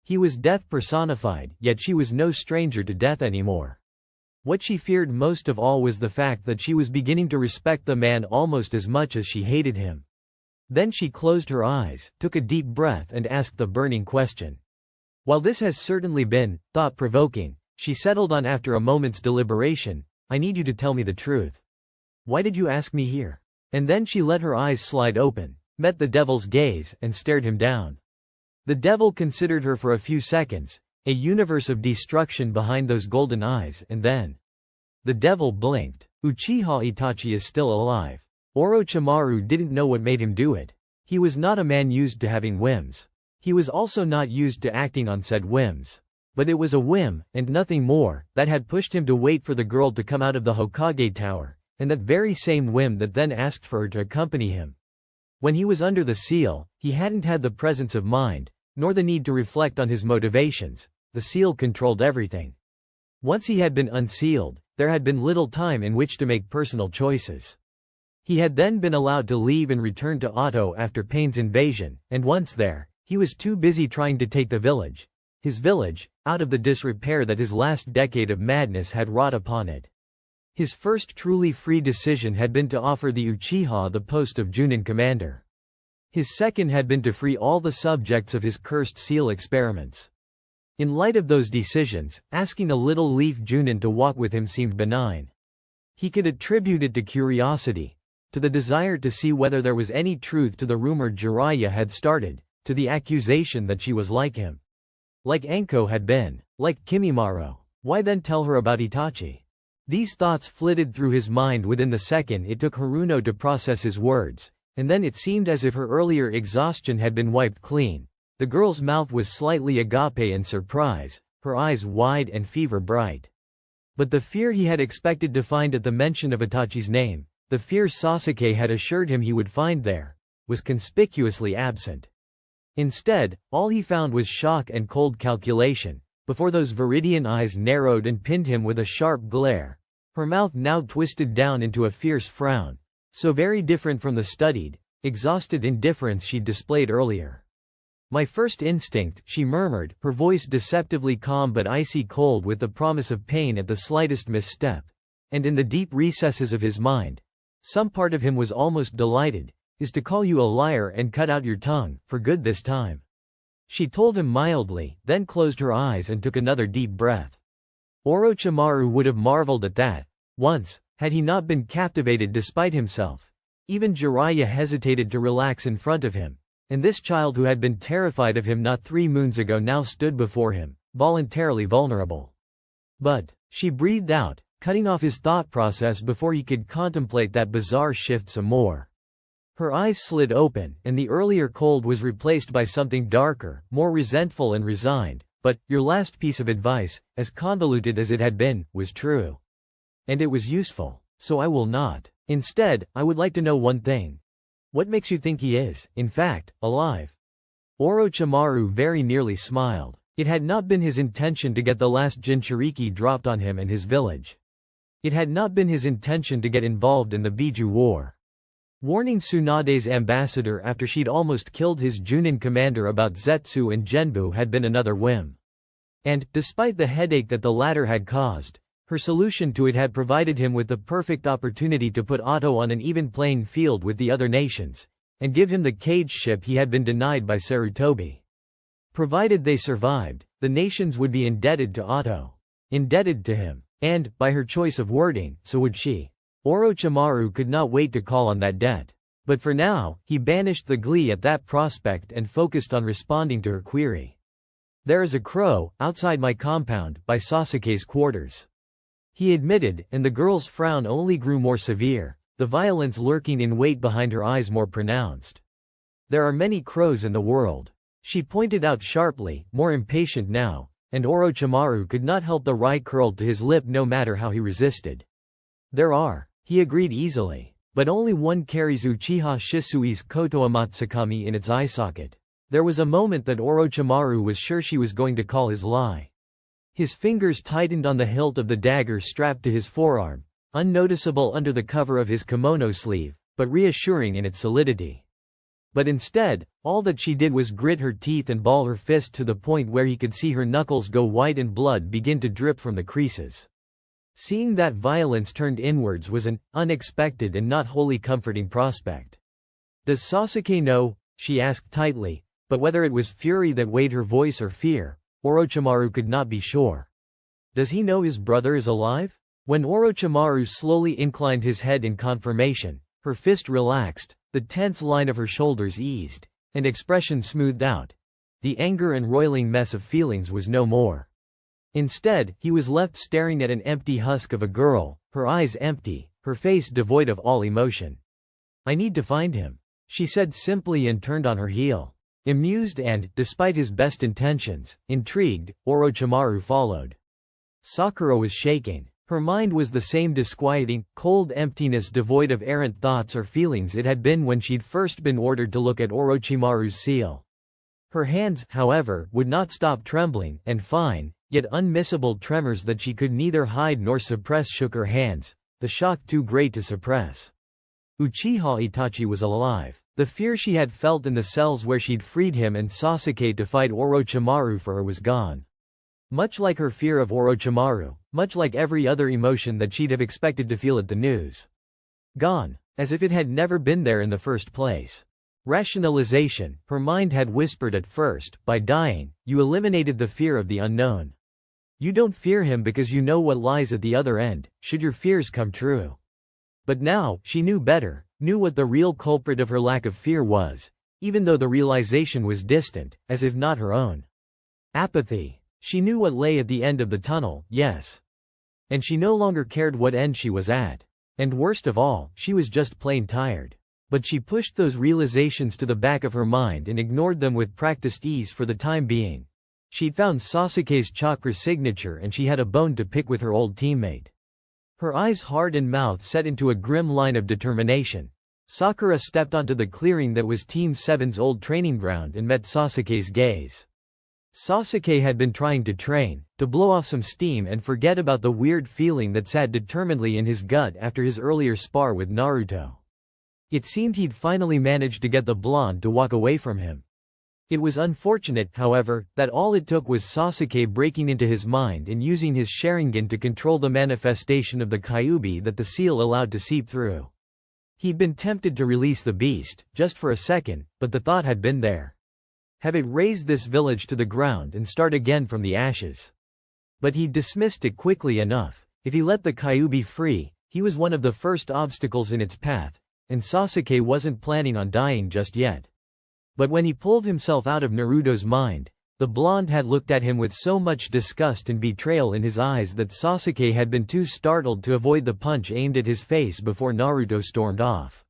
He was death personified, yet she was no stranger to death anymore. What she feared most of all was the fact that she was beginning to respect the man almost as much as she hated him. Then she closed her eyes, took a deep breath and asked the burning question. While this has certainly been thought-provoking, she settled on after a moment's deliberation, "I need you to tell me the truth. Why did you ask me here?" And then she let her eyes slide open, met the devil's gaze, and stared him down. The devil considered her for a few seconds, a universe of destruction behind those golden eyes, and then the devil blinked. Uchiha Itachi is still alive. Orochimaru didn't know what made him do it. He was not a man used to having whims. He was also not used to acting on said whims. But it was a whim, and nothing more, that had pushed him to wait for the girl to come out of the Hokage Tower, and that very same whim that then asked for her to accompany him. When he was under the seal, he hadn't had the presence of mind, nor the need to reflect on his motivations. The seal controlled everything. Once he had been unsealed, there had been little time in which to make personal choices. He had then been allowed to leave and return to Otto after Pain's invasion, and once there, he was too busy trying to take the village, his village, out of the disrepair that his last decade of madness had wrought upon it. His first truly free decision had been to offer the Uchiha the post of Junin commander. His second had been to free all the subjects of his cursed seal experiments. In light of those decisions, asking a little leaf Junin to walk with him seemed benign. He could attribute it to curiosity, to the desire to see whether there was any truth to the rumor Jiraiya had started, to the accusation that she was like him. Like Anko had been, like Kimimaro. Why then tell her about Itachi? These thoughts flitted through his mind within the second it took Haruno to process his words, and then it seemed as if her earlier exhaustion had been wiped clean. The girl's mouth was slightly agape in surprise, her eyes wide and fever bright. But the fear he had expected to find at the mention of Itachi's name, the fear Sasuke had assured him he would find there, was conspicuously absent. Instead, all he found was shock and cold calculation. Before those viridian eyes narrowed and pinned him with a sharp glare, her mouth now twisted down into a fierce frown, so very different from the studied, exhausted indifference she'd displayed earlier. "My first instinct," she murmured, her voice deceptively calm but icy cold with the promise of pain at the slightest misstep, and in the deep recesses of his mind, some part of him was almost delighted, "is to call you a liar and cut out your tongue, for good this time." She told him mildly, then closed her eyes and took another deep breath. Orochimaru would have marveled at that. Once, had he not been captivated despite himself. Even Jiraiya hesitated to relax in front of him, and this child who had been terrified of him not 3 moons ago now stood before him, voluntarily vulnerable. But, she breathed out, cutting off his thought process before he could contemplate that bizarre shift some more. Her eyes slid open, and the earlier cold was replaced by something darker, more resentful and resigned. "But, your last piece of advice, as convoluted as it had been, was true. And it was useful. So I will not. Instead, I would like to know one thing. What makes you think he is, in fact, alive?" Orochimaru very nearly smiled. It had not been his intention to get the last Jinchuriki dropped on him and his village. It had not been his intention to get involved in the Biju War. Warning Tsunade's ambassador after she'd almost killed his Junin commander about Zetsu and Genbu had been another whim. And, despite the headache that the latter had caused, her solution to it had provided him with the perfect opportunity to put Otto on an even playing field with the other nations, and give him the cage ship he had been denied by Sarutobi. Provided they survived, the nations would be indebted to Otto. Indebted to him. And, by her choice of wording, so would she. Orochimaru could not wait to call on that debt. But for now, he banished the glee at that prospect and focused on responding to her query. "There is a crow, outside my compound, by Sasuke's quarters," he admitted, and the girl's frown only grew more severe, the violence lurking in wait behind her eyes more pronounced. "There are many crows in the world," she pointed out sharply, more impatient now, and Orochimaru could not help the wry curled to his lip no matter how he resisted. "There are," he agreed easily, "but only one carries Uchiha Shisui's Koto Amatsukami in its eye socket." There was a moment that Orochimaru was sure she was going to call his lie. His fingers tightened on the hilt of the dagger strapped to his forearm, unnoticeable under the cover of his kimono sleeve, but reassuring in its solidity. But instead, all that she did was grit her teeth and ball her fist to the point where he could see her knuckles go white and blood begin to drip from the creases. Seeing that violence turned inwards was an unexpected and not wholly comforting prospect. "Does Sasuke know?" she asked tightly, but whether it was fury that weighed her voice or fear, Orochimaru could not be sure. "Does he know his brother is alive?" When Orochimaru slowly inclined his head in confirmation, Her fist relaxed, the tense line of her shoulders eased, and expression smoothed out. The anger and roiling mess of feelings was no more. Instead, he was left staring at an empty husk of a girl, her eyes empty, her face devoid of all emotion. "I need to find him," she said simply and turned on her heel. Amused and, despite his best intentions, intrigued, Orochimaru followed. Sakura was shaking. Her mind was the same disquieting, cold emptiness devoid of errant thoughts or feelings it had been when she'd first been ordered to look at Orochimaru's seal. Her hands, however, would not stop trembling, and fine, yet unmissable tremors that she could neither hide nor suppress shook her hands, the shock too great to suppress. Uchiha Itachi was alive. The fear she had felt in the cells where she'd freed him and Sasuke to fight Orochimaru for her was gone. Much like her fear of Orochimaru, much like every other emotion that she'd have expected to feel at the news. Gone, as if it had never been there in the first place. Rationalization, her mind had whispered at first, by dying, you eliminated the fear of the unknown. You don't fear him because you know what lies at the other end, should your fears come true. But now, she knew better, knew what the real culprit of her lack of fear was, even though the realization was distant, as if not her own. Apathy. She knew what lay at the end of the tunnel, yes. And she no longer cared what end she was at. And worst of all, she was just plain tired. But she pushed those realizations to the back of her mind and ignored them with practiced ease for the time being. She'd found Sasuke's chakra signature and she had a bone to pick with her old teammate. Her eyes hard and mouth set into a grim line of determination. Sakura stepped onto the clearing that was Team 7's old training ground and met Sasuke's gaze. Sasuke had been trying to train, to blow off some steam and forget about the weird feeling that sat determinedly in his gut after his earlier spar with Naruto. It seemed he'd finally managed to get the blonde to walk away from him. It was unfortunate, however, that all it took was Sasuke breaking into his mind and using his Sharingan to control the manifestation of the Kyuubi that the seal allowed to seep through. He'd been tempted to release the beast, just for a second, but the thought had been there. Have it raze this village to the ground and start again from the ashes. But he dismissed it quickly enough. If he let the Kyuubi free, he was one of the first obstacles in its path, and Sasuke wasn't planning on dying just yet. But when he pulled himself out of Naruto's mind, the blonde had looked at him with so much disgust and betrayal in his eyes that Sasuke had been too startled to avoid the punch aimed at his face before Naruto stormed off.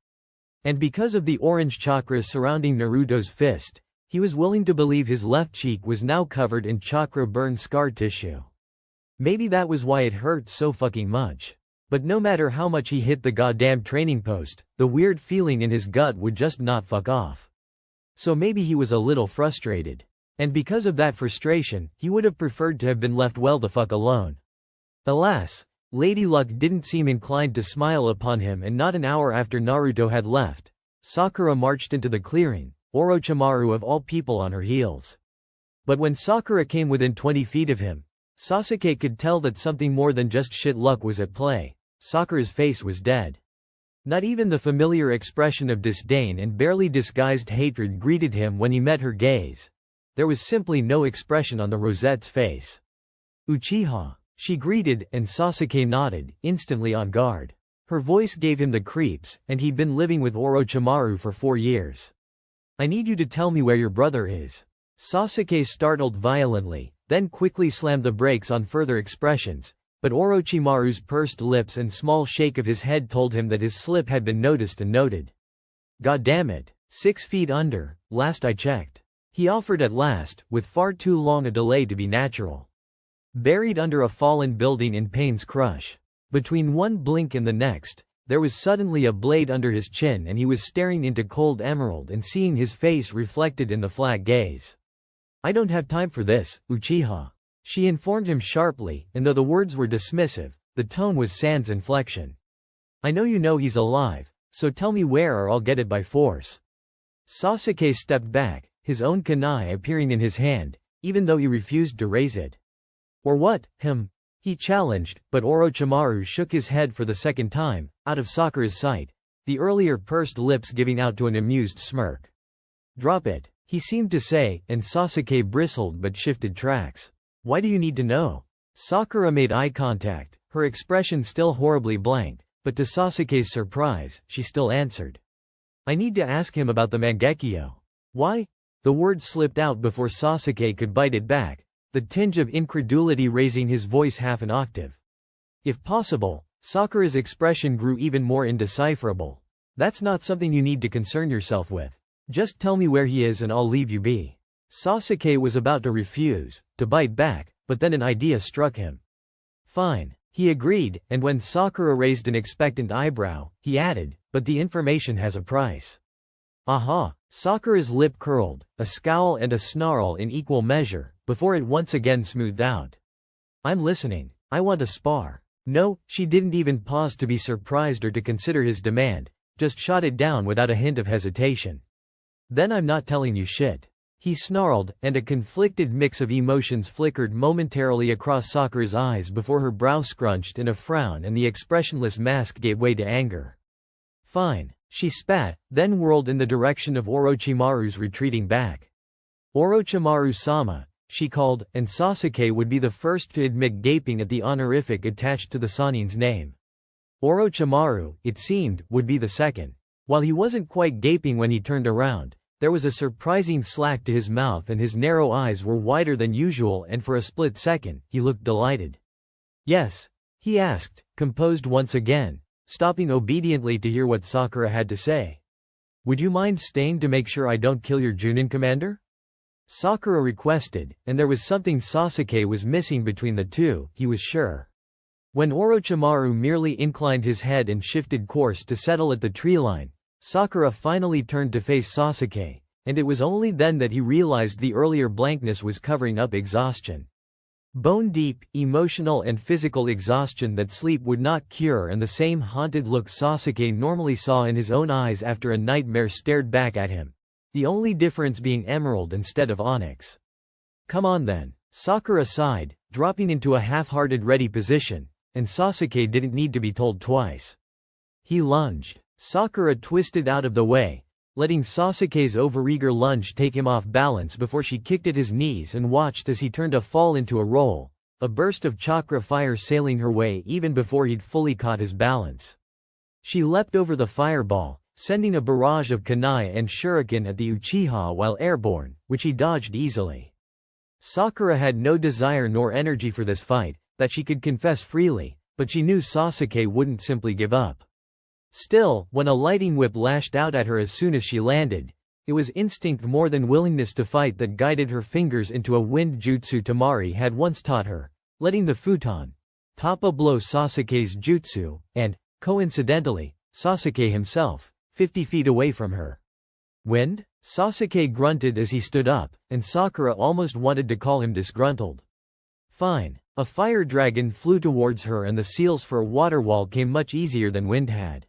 And because of the orange chakra surrounding Naruto's fist, he was willing to believe his left cheek was now covered in chakra burn scar tissue. Maybe that was why it hurt so fucking much. But no matter how much he hit the goddamn training post, the weird feeling in his gut would just not fuck off. So maybe he was a little frustrated. And because of that frustration, he would have preferred to have been left well the fuck alone. Alas, Lady Luck didn't seem inclined to smile upon him, and not an hour after Naruto had left, Sakura marched into the clearing, Orochimaru of all people on her heels. But when Sakura came within 20 feet of him, Sasuke could tell that something more than just shit luck was at play. Sakura's face was dead. Not even the familiar expression of disdain and barely disguised hatred greeted him when he met her gaze. There was simply no expression on the rosette's face. Uchiha, she greeted, and Sasuke nodded, instantly on guard. Her voice gave him the creeps, and he'd been living with Orochimaru for 4 years. I need you to tell me where your brother is. Sasuke startled violently, then quickly slammed the brakes on further expressions, but Orochimaru's pursed lips and small shake of his head told him that his slip had been noticed and noted. God damn it, 6 feet under, last I checked. He offered at last, with far too long a delay to be natural. Buried under a fallen building in Payne's Crush. Between one blink and the next, there was suddenly a blade under his chin and he was staring into cold emerald and seeing his face reflected in the flat gaze. I don't have time for this, Uchiha. She informed him sharply, and though the words were dismissive, the tone was sans inflection. I know you know he's alive, so tell me where or I'll get it by force. Sasuke stepped back, his own kunai appearing in his hand, even though he refused to raise it. Or what, him? He challenged, but Orochimaru shook his head for the second time, out of Sakura's sight, the earlier pursed lips giving out to an amused smirk. Drop it, he seemed to say, and Sasuke bristled but shifted tracks. Why do you need to know? Sakura made eye contact, her expression still horribly blank, but to Sasuke's surprise, she still answered. I need to ask him about the Mangekyo. Why? The word slipped out before Sasuke could bite it back, the tinge of incredulity raising his voice half an octave. If possible, Sakura's expression grew even more indecipherable. That's not something you need to concern yourself with. Just tell me where he is and I'll leave you be. Sasuke was about to refuse, to bite back, but then an idea struck him. Fine, he agreed, and when Sakura raised an expectant eyebrow, he added, but the information has a price. Aha! Sakura's lip curled, a scowl and a snarl in equal measure, before it once again smoothed out. I'm listening, I want to spar. No, she didn't even pause to be surprised or to consider his demand, just shot it down without a hint of hesitation. Then I'm not telling you shit. He snarled, and a conflicted mix of emotions flickered momentarily across Sakura's eyes before her brow scrunched in a frown and the expressionless mask gave way to anger. Fine, she spat, then whirled in the direction of Orochimaru's retreating back. Orochimaru-sama, she called, and Sasuke would be the first to admit gaping at the honorific attached to the Sanin's name. Orochimaru, it seemed, would be the second. While he wasn't quite gaping when he turned around, there was a surprising slack to his mouth and his narrow eyes were wider than usual, and for a split second, he looked delighted. Yes? He asked, composed once again, stopping obediently to hear what Sakura had to say. Would you mind staying to make sure I don't kill your Junin commander? Sakura requested, and there was something Sasuke was missing between the two, he was sure. When Orochimaru merely inclined his head and shifted course to settle at the treeline, Sakura finally turned to face Sasuke, and it was only then that he realized the earlier blankness was covering up exhaustion. Bone-deep, emotional and physical exhaustion that sleep would not cure, and the same haunted look Sasuke normally saw in his own eyes after a nightmare stared back at him. The only difference being emerald instead of onyx. Come on then, Sakura sighed, dropping into a half-hearted ready position, and Sasuke didn't need to be told twice. He lunged. Sakura twisted out of the way, letting Sasuke's overeager lunge take him off balance before she kicked at his knees and watched as he turned to fall into a roll, a burst of chakra fire sailing her way even before he'd fully caught his balance. She leapt over the fireball, sending a barrage of kunai and shuriken at the Uchiha while airborne, which he dodged easily. Sakura had no desire nor energy for this fight, that she could confess freely, but she knew Sasuke wouldn't simply give up. Still, when a lighting whip lashed out at her as soon as she landed, it was instinct more than willingness to fight that guided her fingers into a wind jutsu Tamari had once taught her, letting the futon Toppa blow Sasuke's jutsu, and, coincidentally, Sasuke himself, 50 feet away from her. Wind? Sasuke grunted as he stood up, and Sakura almost wanted to call him disgruntled. Fine. A fire dragon flew towards her and the seals for a water wall came much easier than wind had.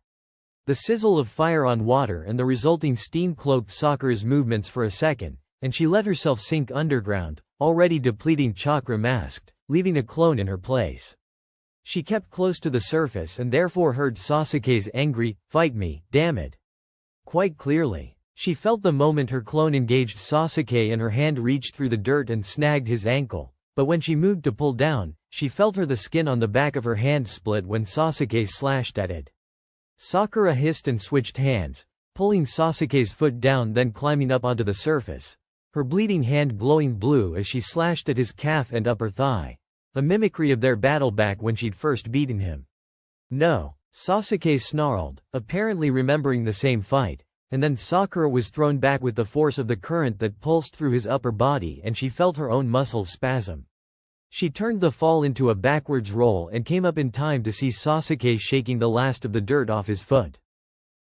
The sizzle of fire on water and the resulting steam cloaked Sakura's movements for a second, and she let herself sink underground, already depleting chakra masked, leaving a clone in her place. She kept close to the surface and therefore heard Sasuke's angry, "Fight me, damn it!" quite clearly. She felt the moment her clone engaged Sasuke and her hand reached through the dirt and snagged his ankle, but when she moved to pull down, she felt the skin on the back of her hand split when Sasuke slashed at it. Sakura hissed and switched hands, pulling Sasuke's foot down then climbing up onto the surface, her bleeding hand glowing blue as she slashed at his calf and upper thigh, a mimicry of their battle back when she'd first beaten him. No, Sasuke snarled, apparently remembering the same fight, and then Sakura was thrown back with the force of the current that pulsed through his upper body and she felt her own muscles spasm. She turned the fall into a backwards roll and came up in time to see Sasuke shaking the last of the dirt off his foot.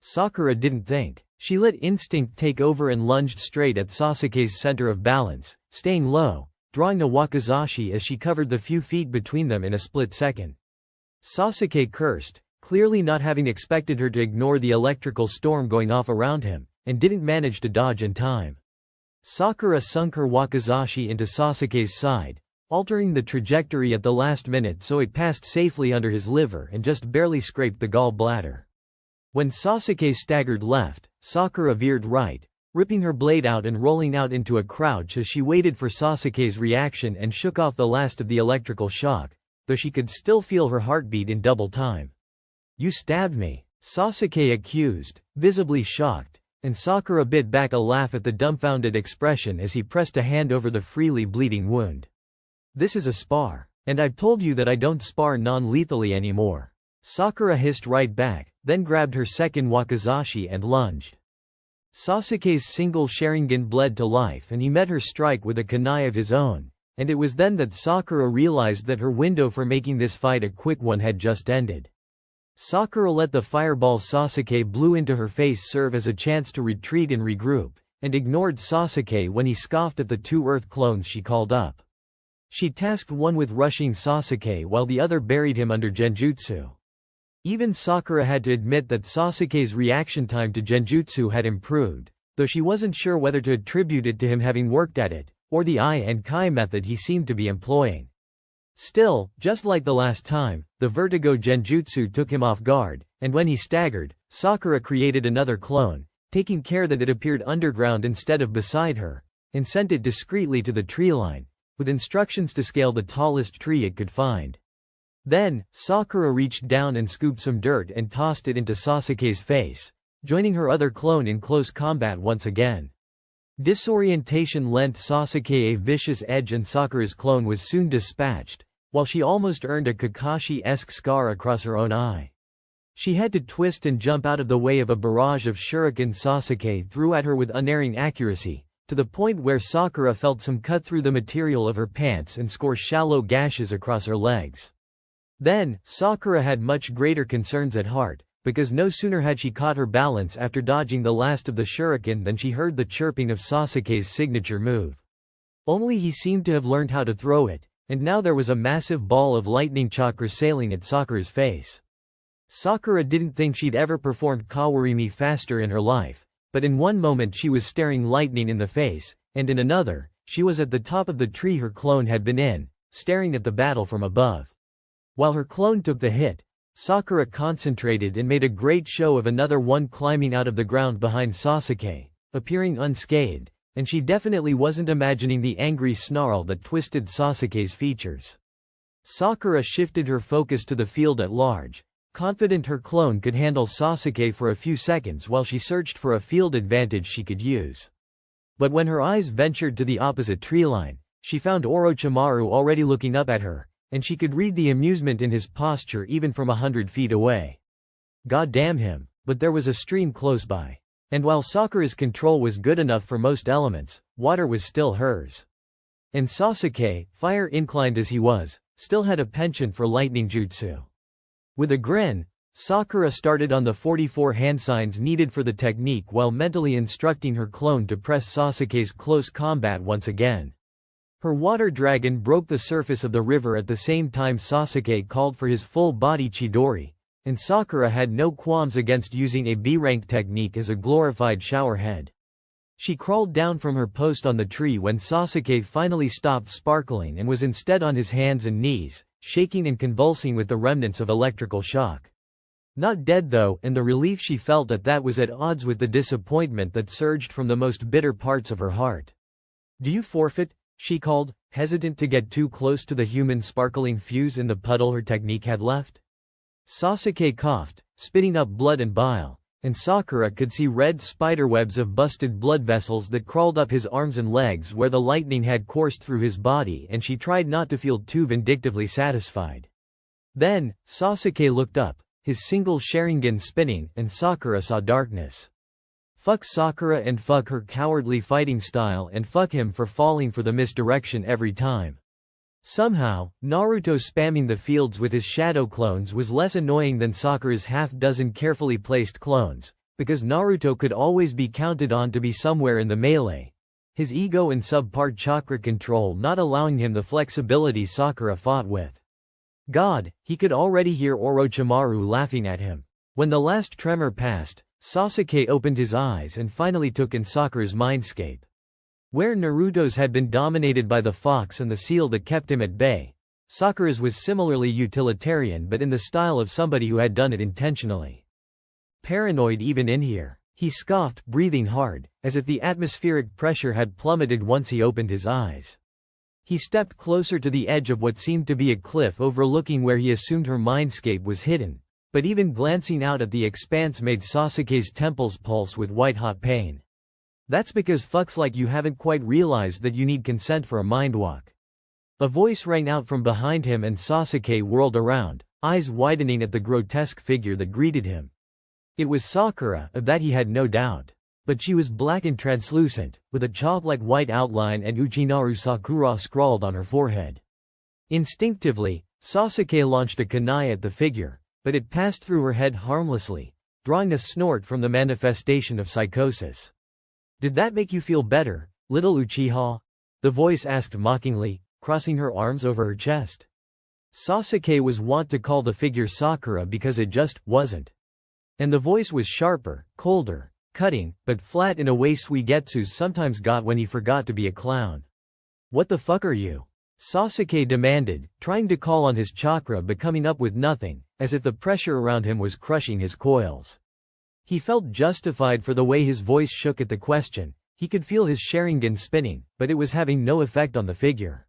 Sakura didn't think. She let instinct take over and lunged straight at Sasuke's center of balance, staying low, drawing a wakizashi as she covered the few feet between them in a split second. Sasuke cursed, clearly not having expected her to ignore the electrical storm going off around him, and didn't manage to dodge in time. Sakura sunk her wakizashi into Sasuke's side, altering the trajectory at the last minute so it passed safely under his liver and just barely scraped the gallbladder. When Sasuke staggered left, Sakura veered right, ripping her blade out and rolling out into a crouch as she waited for Sasuke's reaction and shook off the last of the electrical shock, though she could still feel her heartbeat in double time. You stabbed me, Sasuke accused, visibly shocked, and Sakura bit back a laugh at the dumbfounded expression as he pressed a hand over the freely bleeding wound. This is a spar. And I've told you that I don't spar non-lethally anymore. Sakura hissed right back, then grabbed her second wakizashi and lunged. Sasuke's single Sharingan bled to life and he met her strike with a kunai of his own, and it was then that Sakura realized that her window for making this fight a quick one had just ended. Sakura let the fireball Sasuke blew into her face serve as a chance to retreat and regroup, and ignored Sasuke when he scoffed at the two earth clones she called up. She tasked one with rushing Sasuke while the other buried him under genjutsu. Even Sakura had to admit that Sasuke's reaction time to genjutsu had improved, though she wasn't sure whether to attribute it to him having worked at it, or the Ai and Kai method he seemed to be employing. Still, just like the last time, the vertigo genjutsu took him off guard, and when he staggered, Sakura created another clone, taking care that it appeared underground instead of beside her, and sent it discreetly to the tree line, with instructions to scale the tallest tree it could find. Then, Sakura reached down and scooped some dirt and tossed it into Sasuke's face, joining her other clone in close combat once again. Disorientation lent Sasuke a vicious edge and Sakura's clone was soon dispatched, while she almost earned a Kakashi-esque scar across her own eye. She had to twist and jump out of the way of a barrage of shuriken Sasuke threw at her with unerring accuracy, to the point where Sakura felt some cut through the material of her pants and score shallow gashes across her legs. Then, Sakura had much greater concerns at heart, because no sooner had she caught her balance after dodging the last of the shuriken than she heard the chirping of Sasuke's signature move. Only he seemed to have learned how to throw it, and now there was a massive ball of lightning chakra sailing at Sakura's face. Sakura didn't think she'd ever performed Kawarimi faster in her life, but in one moment she was staring lightning in the face, and in another, she was at the top of the tree her clone had been in, staring at the battle from above. While her clone took the hit, Sakura concentrated and made a great show of another one climbing out of the ground behind Sasuke, appearing unscathed, and she definitely wasn't imagining the angry snarl that twisted Sasuke's features. Sakura shifted her focus to the field at large, confident her clone could handle Sasuke for a few seconds while she searched for a field advantage she could use. But when her eyes ventured to the opposite tree line, she found Orochimaru already looking up at her, and she could read the amusement in his posture even from 100 feet away. God damn him, but there was a stream close by. And while Sakura's control was good enough for most elements, water was still hers. And Sasuke, fire inclined as he was, still had a penchant for lightning jutsu. With a grin, Sakura started on the 44 hand signs needed for the technique while mentally instructing her clone to press Sasuke's close combat once again. Her water dragon broke the surface of the river at the same time Sasuke called for his full-body Chidori, and Sakura had no qualms against using a B-rank technique as a glorified showerhead. She crawled down from her post on the tree when Sasuke finally stopped sparkling and was instead on his hands and knees, shaking and convulsing with the remnants of electrical shock. Not dead though, and the relief she felt at that was at odds with the disappointment that surged from the most bitter parts of her heart. "Do you forfeit?" she called, hesitant to get too close to the human sparkling fuse in the puddle her technique had left. Sasuke coughed, spitting up blood and bile, and Sakura could see red spiderwebs of busted blood vessels that crawled up his arms and legs where the lightning had coursed through his body, and she tried not to feel too vindictively satisfied. Then, Sasuke looked up, his single Sharingan spinning, and Sakura saw darkness. Fuck Sakura and fuck her cowardly fighting style and fuck him for falling for the misdirection every time. Somehow, Naruto spamming the fields with his shadow clones was less annoying than Sakura's half-dozen carefully placed clones, because Naruto could always be counted on to be somewhere in the melee, his ego and subpar chakra control not allowing him the flexibility Sakura fought with. God, he could already hear Orochimaru laughing at him. When the last tremor passed, Sasuke opened his eyes and finally took in Sakura's mindscape. Where Naruto's had been dominated by the fox and the seal that kept him at bay, Sakura's was similarly utilitarian but in the style of somebody who had done it intentionally. Paranoid even in here, he scoffed, breathing hard, as if the atmospheric pressure had plummeted once he opened his eyes. He stepped closer to the edge of what seemed to be a cliff overlooking where he assumed her mindscape was hidden, But even glancing out at the expanse made Sasuke's temples pulse with white-hot pain. That's because fucks like you haven't quite realized that you need consent for a mindwalk. A voice rang out from behind him and Sasuke whirled around, eyes widening at the grotesque figure that greeted him. It was Sakura, of that he had no doubt. But she was black and translucent, with a chalk-like white outline and Uchinaru Sakura scrawled on her forehead. Instinctively, Sasuke launched a kunai at the figure, but it passed through her head harmlessly, drawing a snort from the manifestation of psychosis. "Did that make you feel better, little Uchiha?" the voice asked mockingly, crossing her arms over her chest. Sasuke was wont to call the figure Sakura because it just wasn't. And the voice was sharper, colder, cutting, but flat in a way Suigetsu sometimes got when he forgot to be a clown. "What the fuck are you?" Sasuke demanded, trying to call on his chakra but coming up with nothing, as if the pressure around him was crushing his coils. He felt justified for the way his voice shook at the question. He could feel his Sharingan spinning, but it was having no effect on the figure.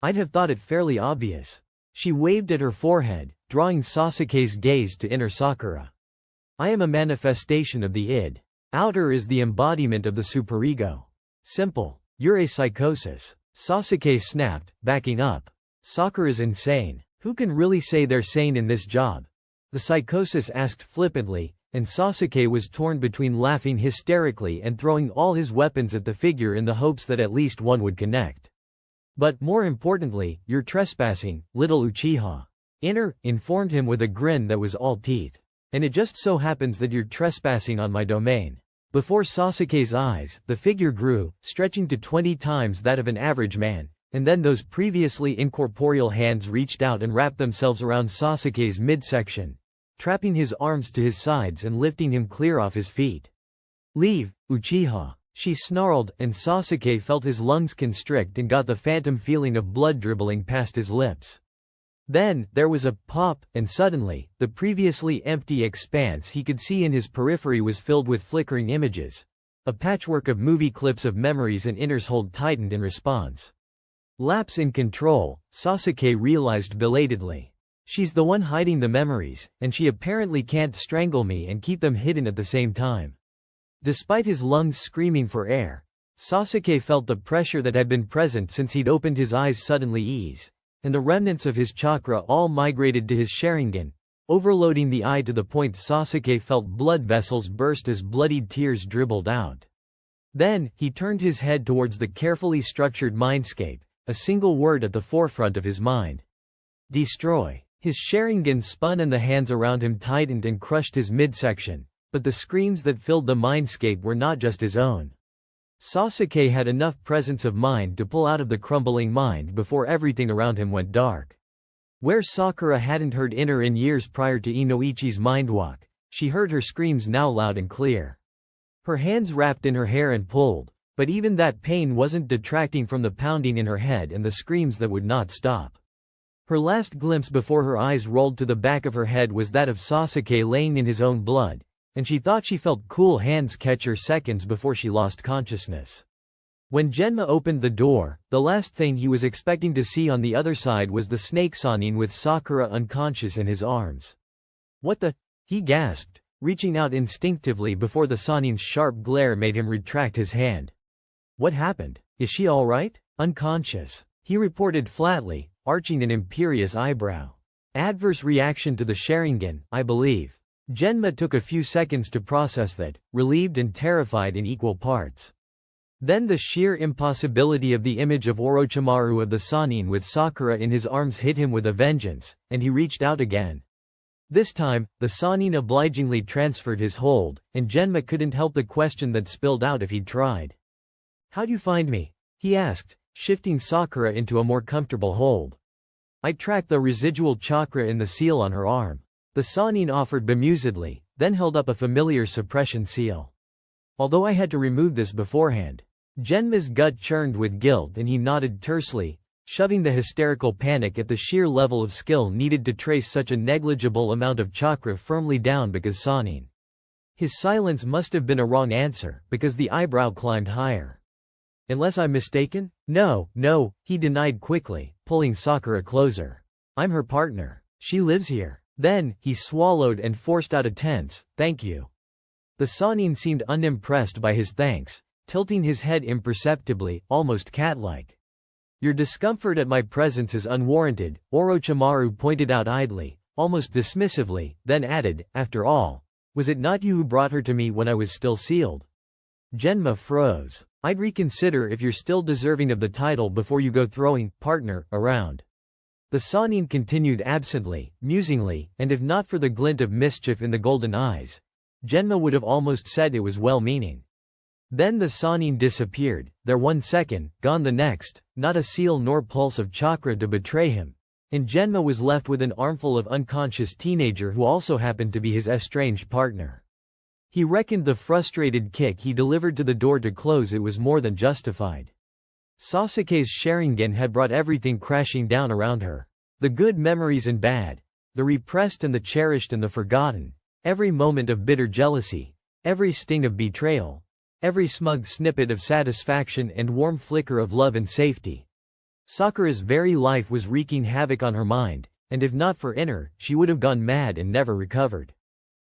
"I'd have thought it fairly obvious." She waved at her forehead, drawing Sasuke's gaze to inner Sakura. "I am a manifestation of the id. Outer is the embodiment of the superego. Simple. You're a psychosis." Sasuke snapped, backing up. "Sakura's insane. Who can really say they're sane in this job?" the psychosis asked flippantly, and Sasuke was torn between laughing hysterically and throwing all his weapons at the figure in the hopes that at least one would connect. "But more importantly, you're trespassing, little Uchiha." Inner informed him with a grin that was all teeth. "And it just so happens that you're trespassing on my domain." Before Sasuke's eyes, the figure grew, stretching to 20 times that of an average man, and then those previously incorporeal hands reached out and wrapped themselves around Sasuke's midsection, trapping his arms to his sides and lifting him clear off his feet. "Leave, Uchiha," she snarled, and Sasuke felt his lungs constrict and got the phantom feeling of blood dribbling past his lips. Then, there was a pop, and suddenly, the previously empty expanse he could see in his periphery was filled with flickering images. A patchwork of movie clips of memories and Inner's hold tightened in response. Lapse in control, Sasuke realized belatedly. She's the one hiding the memories, and she apparently can't strangle me and keep them hidden at the same time. Despite his lungs screaming for air, Sasuke felt the pressure that had been present since he'd opened his eyes suddenly ease, and the remnants of his chakra all migrated to his Sharingan, overloading the eye to the point Sasuke felt blood vessels burst as bloodied tears dribbled out. Then, he turned his head towards the carefully structured mindscape, a single word at the forefront of his mind. Destroy. His Sharingan spun and the hands around him tightened and crushed his midsection, but the screams that filled the mindscape were not just his own. Sasuke had enough presence of mind to pull out of the crumbling mind before everything around him went dark. Where Sakura hadn't heard Inner in years prior to Inoichi's mindwalk, she heard her screams now loud and clear. Her hands wrapped in her hair and pulled, but even that pain wasn't detracting from the pounding in her head and the screams that would not stop. Her last glimpse before her eyes rolled to the back of her head was that of Sasuke laying in his own blood, and she thought she felt cool hands catch her seconds before she lost consciousness. When Genma opened the door, the last thing he was expecting to see on the other side was the snake Sannin with Sakura unconscious in his arms. "What the?" he gasped, reaching out instinctively before the Sannin's sharp glare made him retract his hand. "What happened? Is she all right?" "Unconscious," he reported flatly, arching an imperious eyebrow. "Adverse reaction to the Sharingan, I believe." Genma took a few seconds to process that, relieved and terrified in equal parts. Then the sheer impossibility of the image of Orochimaru of the Sannin with Sakura in his arms hit him with a vengeance, and he reached out again. This time, the Sannin obligingly transferred his hold, and Genma couldn't help the question that spilled out if he'd tried. "How'd you find me?" he asked, shifting Sakura into a more comfortable hold. "I tracked the residual chakra in the seal on her arm." The Sannin offered bemusedly, then held up a familiar suppression seal. "Although I had to remove this beforehand." Genma's gut churned with guilt and he nodded tersely, shoving the hysterical panic at the sheer level of skill needed to trace such a negligible amount of chakra firmly down because Sannin. His silence must have been a wrong answer, because the eyebrow climbed higher. "Unless I'm mistaken?" No, he denied quickly, pulling Sakura closer. "I'm her partner. She lives here." Then, he swallowed and forced out a tense, "Thank you." The Sanin seemed unimpressed by his thanks, tilting his head imperceptibly, almost cat-like. "Your discomfort at my presence is unwarranted," Orochimaru pointed out idly, almost dismissively, then added, "After all, was it not you who brought her to me when I was still sealed?" Genma froze. "I'd reconsider if you're still deserving of the title before you go throwing partner around." The Sanin continued absently, musingly, and if not for the glint of mischief in the golden eyes, Genma would have almost said it was well-meaning. Then the Sanin disappeared, there 1 second, gone the next, not a seal nor pulse of chakra to betray him, and Genma was left with an armful of unconscious teenager who also happened to be his estranged partner. He reckoned the frustrated kick he delivered to the door to close it was more than justified. Sasuke's Sharingan had brought everything crashing down around her. The good memories and bad, the repressed and the cherished and the forgotten, every moment of bitter jealousy, every sting of betrayal, every smug snippet of satisfaction and warm flicker of love and safety. Sakura's very life was wreaking havoc on her mind, and if not for Inner, she would have gone mad and never recovered.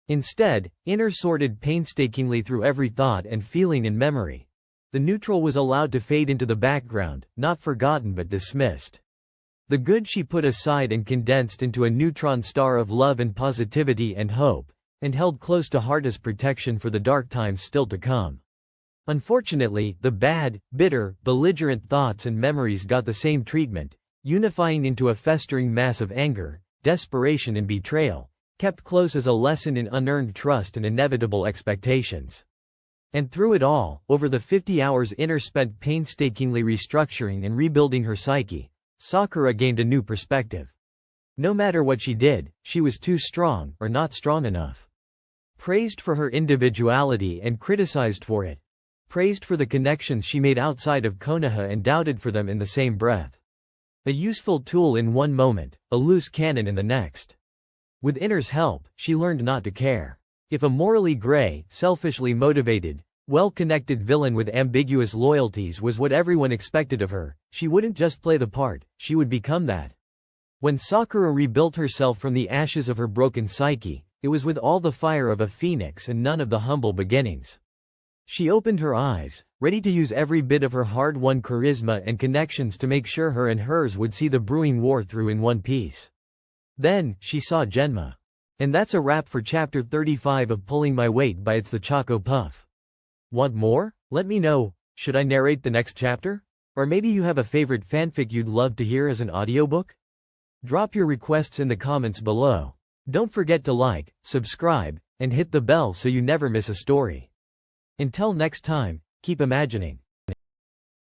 Instead, Inner sorted painstakingly through every thought and feeling and memory. The neutral was allowed to fade into the background, not forgotten but dismissed. The good she put aside and condensed into a neutron star of love and positivity and hope, and held close to heart as protection for the dark times still to come. Unfortunately, the bad, bitter, belligerent thoughts and memories got the same treatment, unifying into a festering mass of anger, desperation and betrayal, kept close as a lesson in unearned trust and inevitable expectations. And through it all, over the 50 hours Inner spent painstakingly restructuring and rebuilding her psyche, Sakura gained a new perspective. No matter what she did, she was too strong, or not strong enough. Praised for her individuality and criticized for it. Praised for the connections she made outside of Konoha and doubted for them in the same breath. A useful tool in one moment, a loose cannon in the next. With Inner's help, she learned not to care. If a morally gray, selfishly motivated, well-connected villain with ambiguous loyalties was what everyone expected of her, she wouldn't just play the part, she would become that. When Sakura rebuilt herself from the ashes of her broken psyche, it was with all the fire of a phoenix and none of the humble beginnings. She opened her eyes, ready to use every bit of her hard-won charisma and connections to make sure her and hers would see the brewing war through in one piece. Then, she saw Genma. And that's a wrap for chapter 35 of Pulling My Weight by It's the Choco Puff. Want more? Let me know. Should I narrate the next chapter? Or maybe you have a favorite fanfic you'd love to hear as an audiobook? Drop your requests in the comments below. Don't forget to like, subscribe, and hit the bell so you never miss a story. Until next time, keep imagining.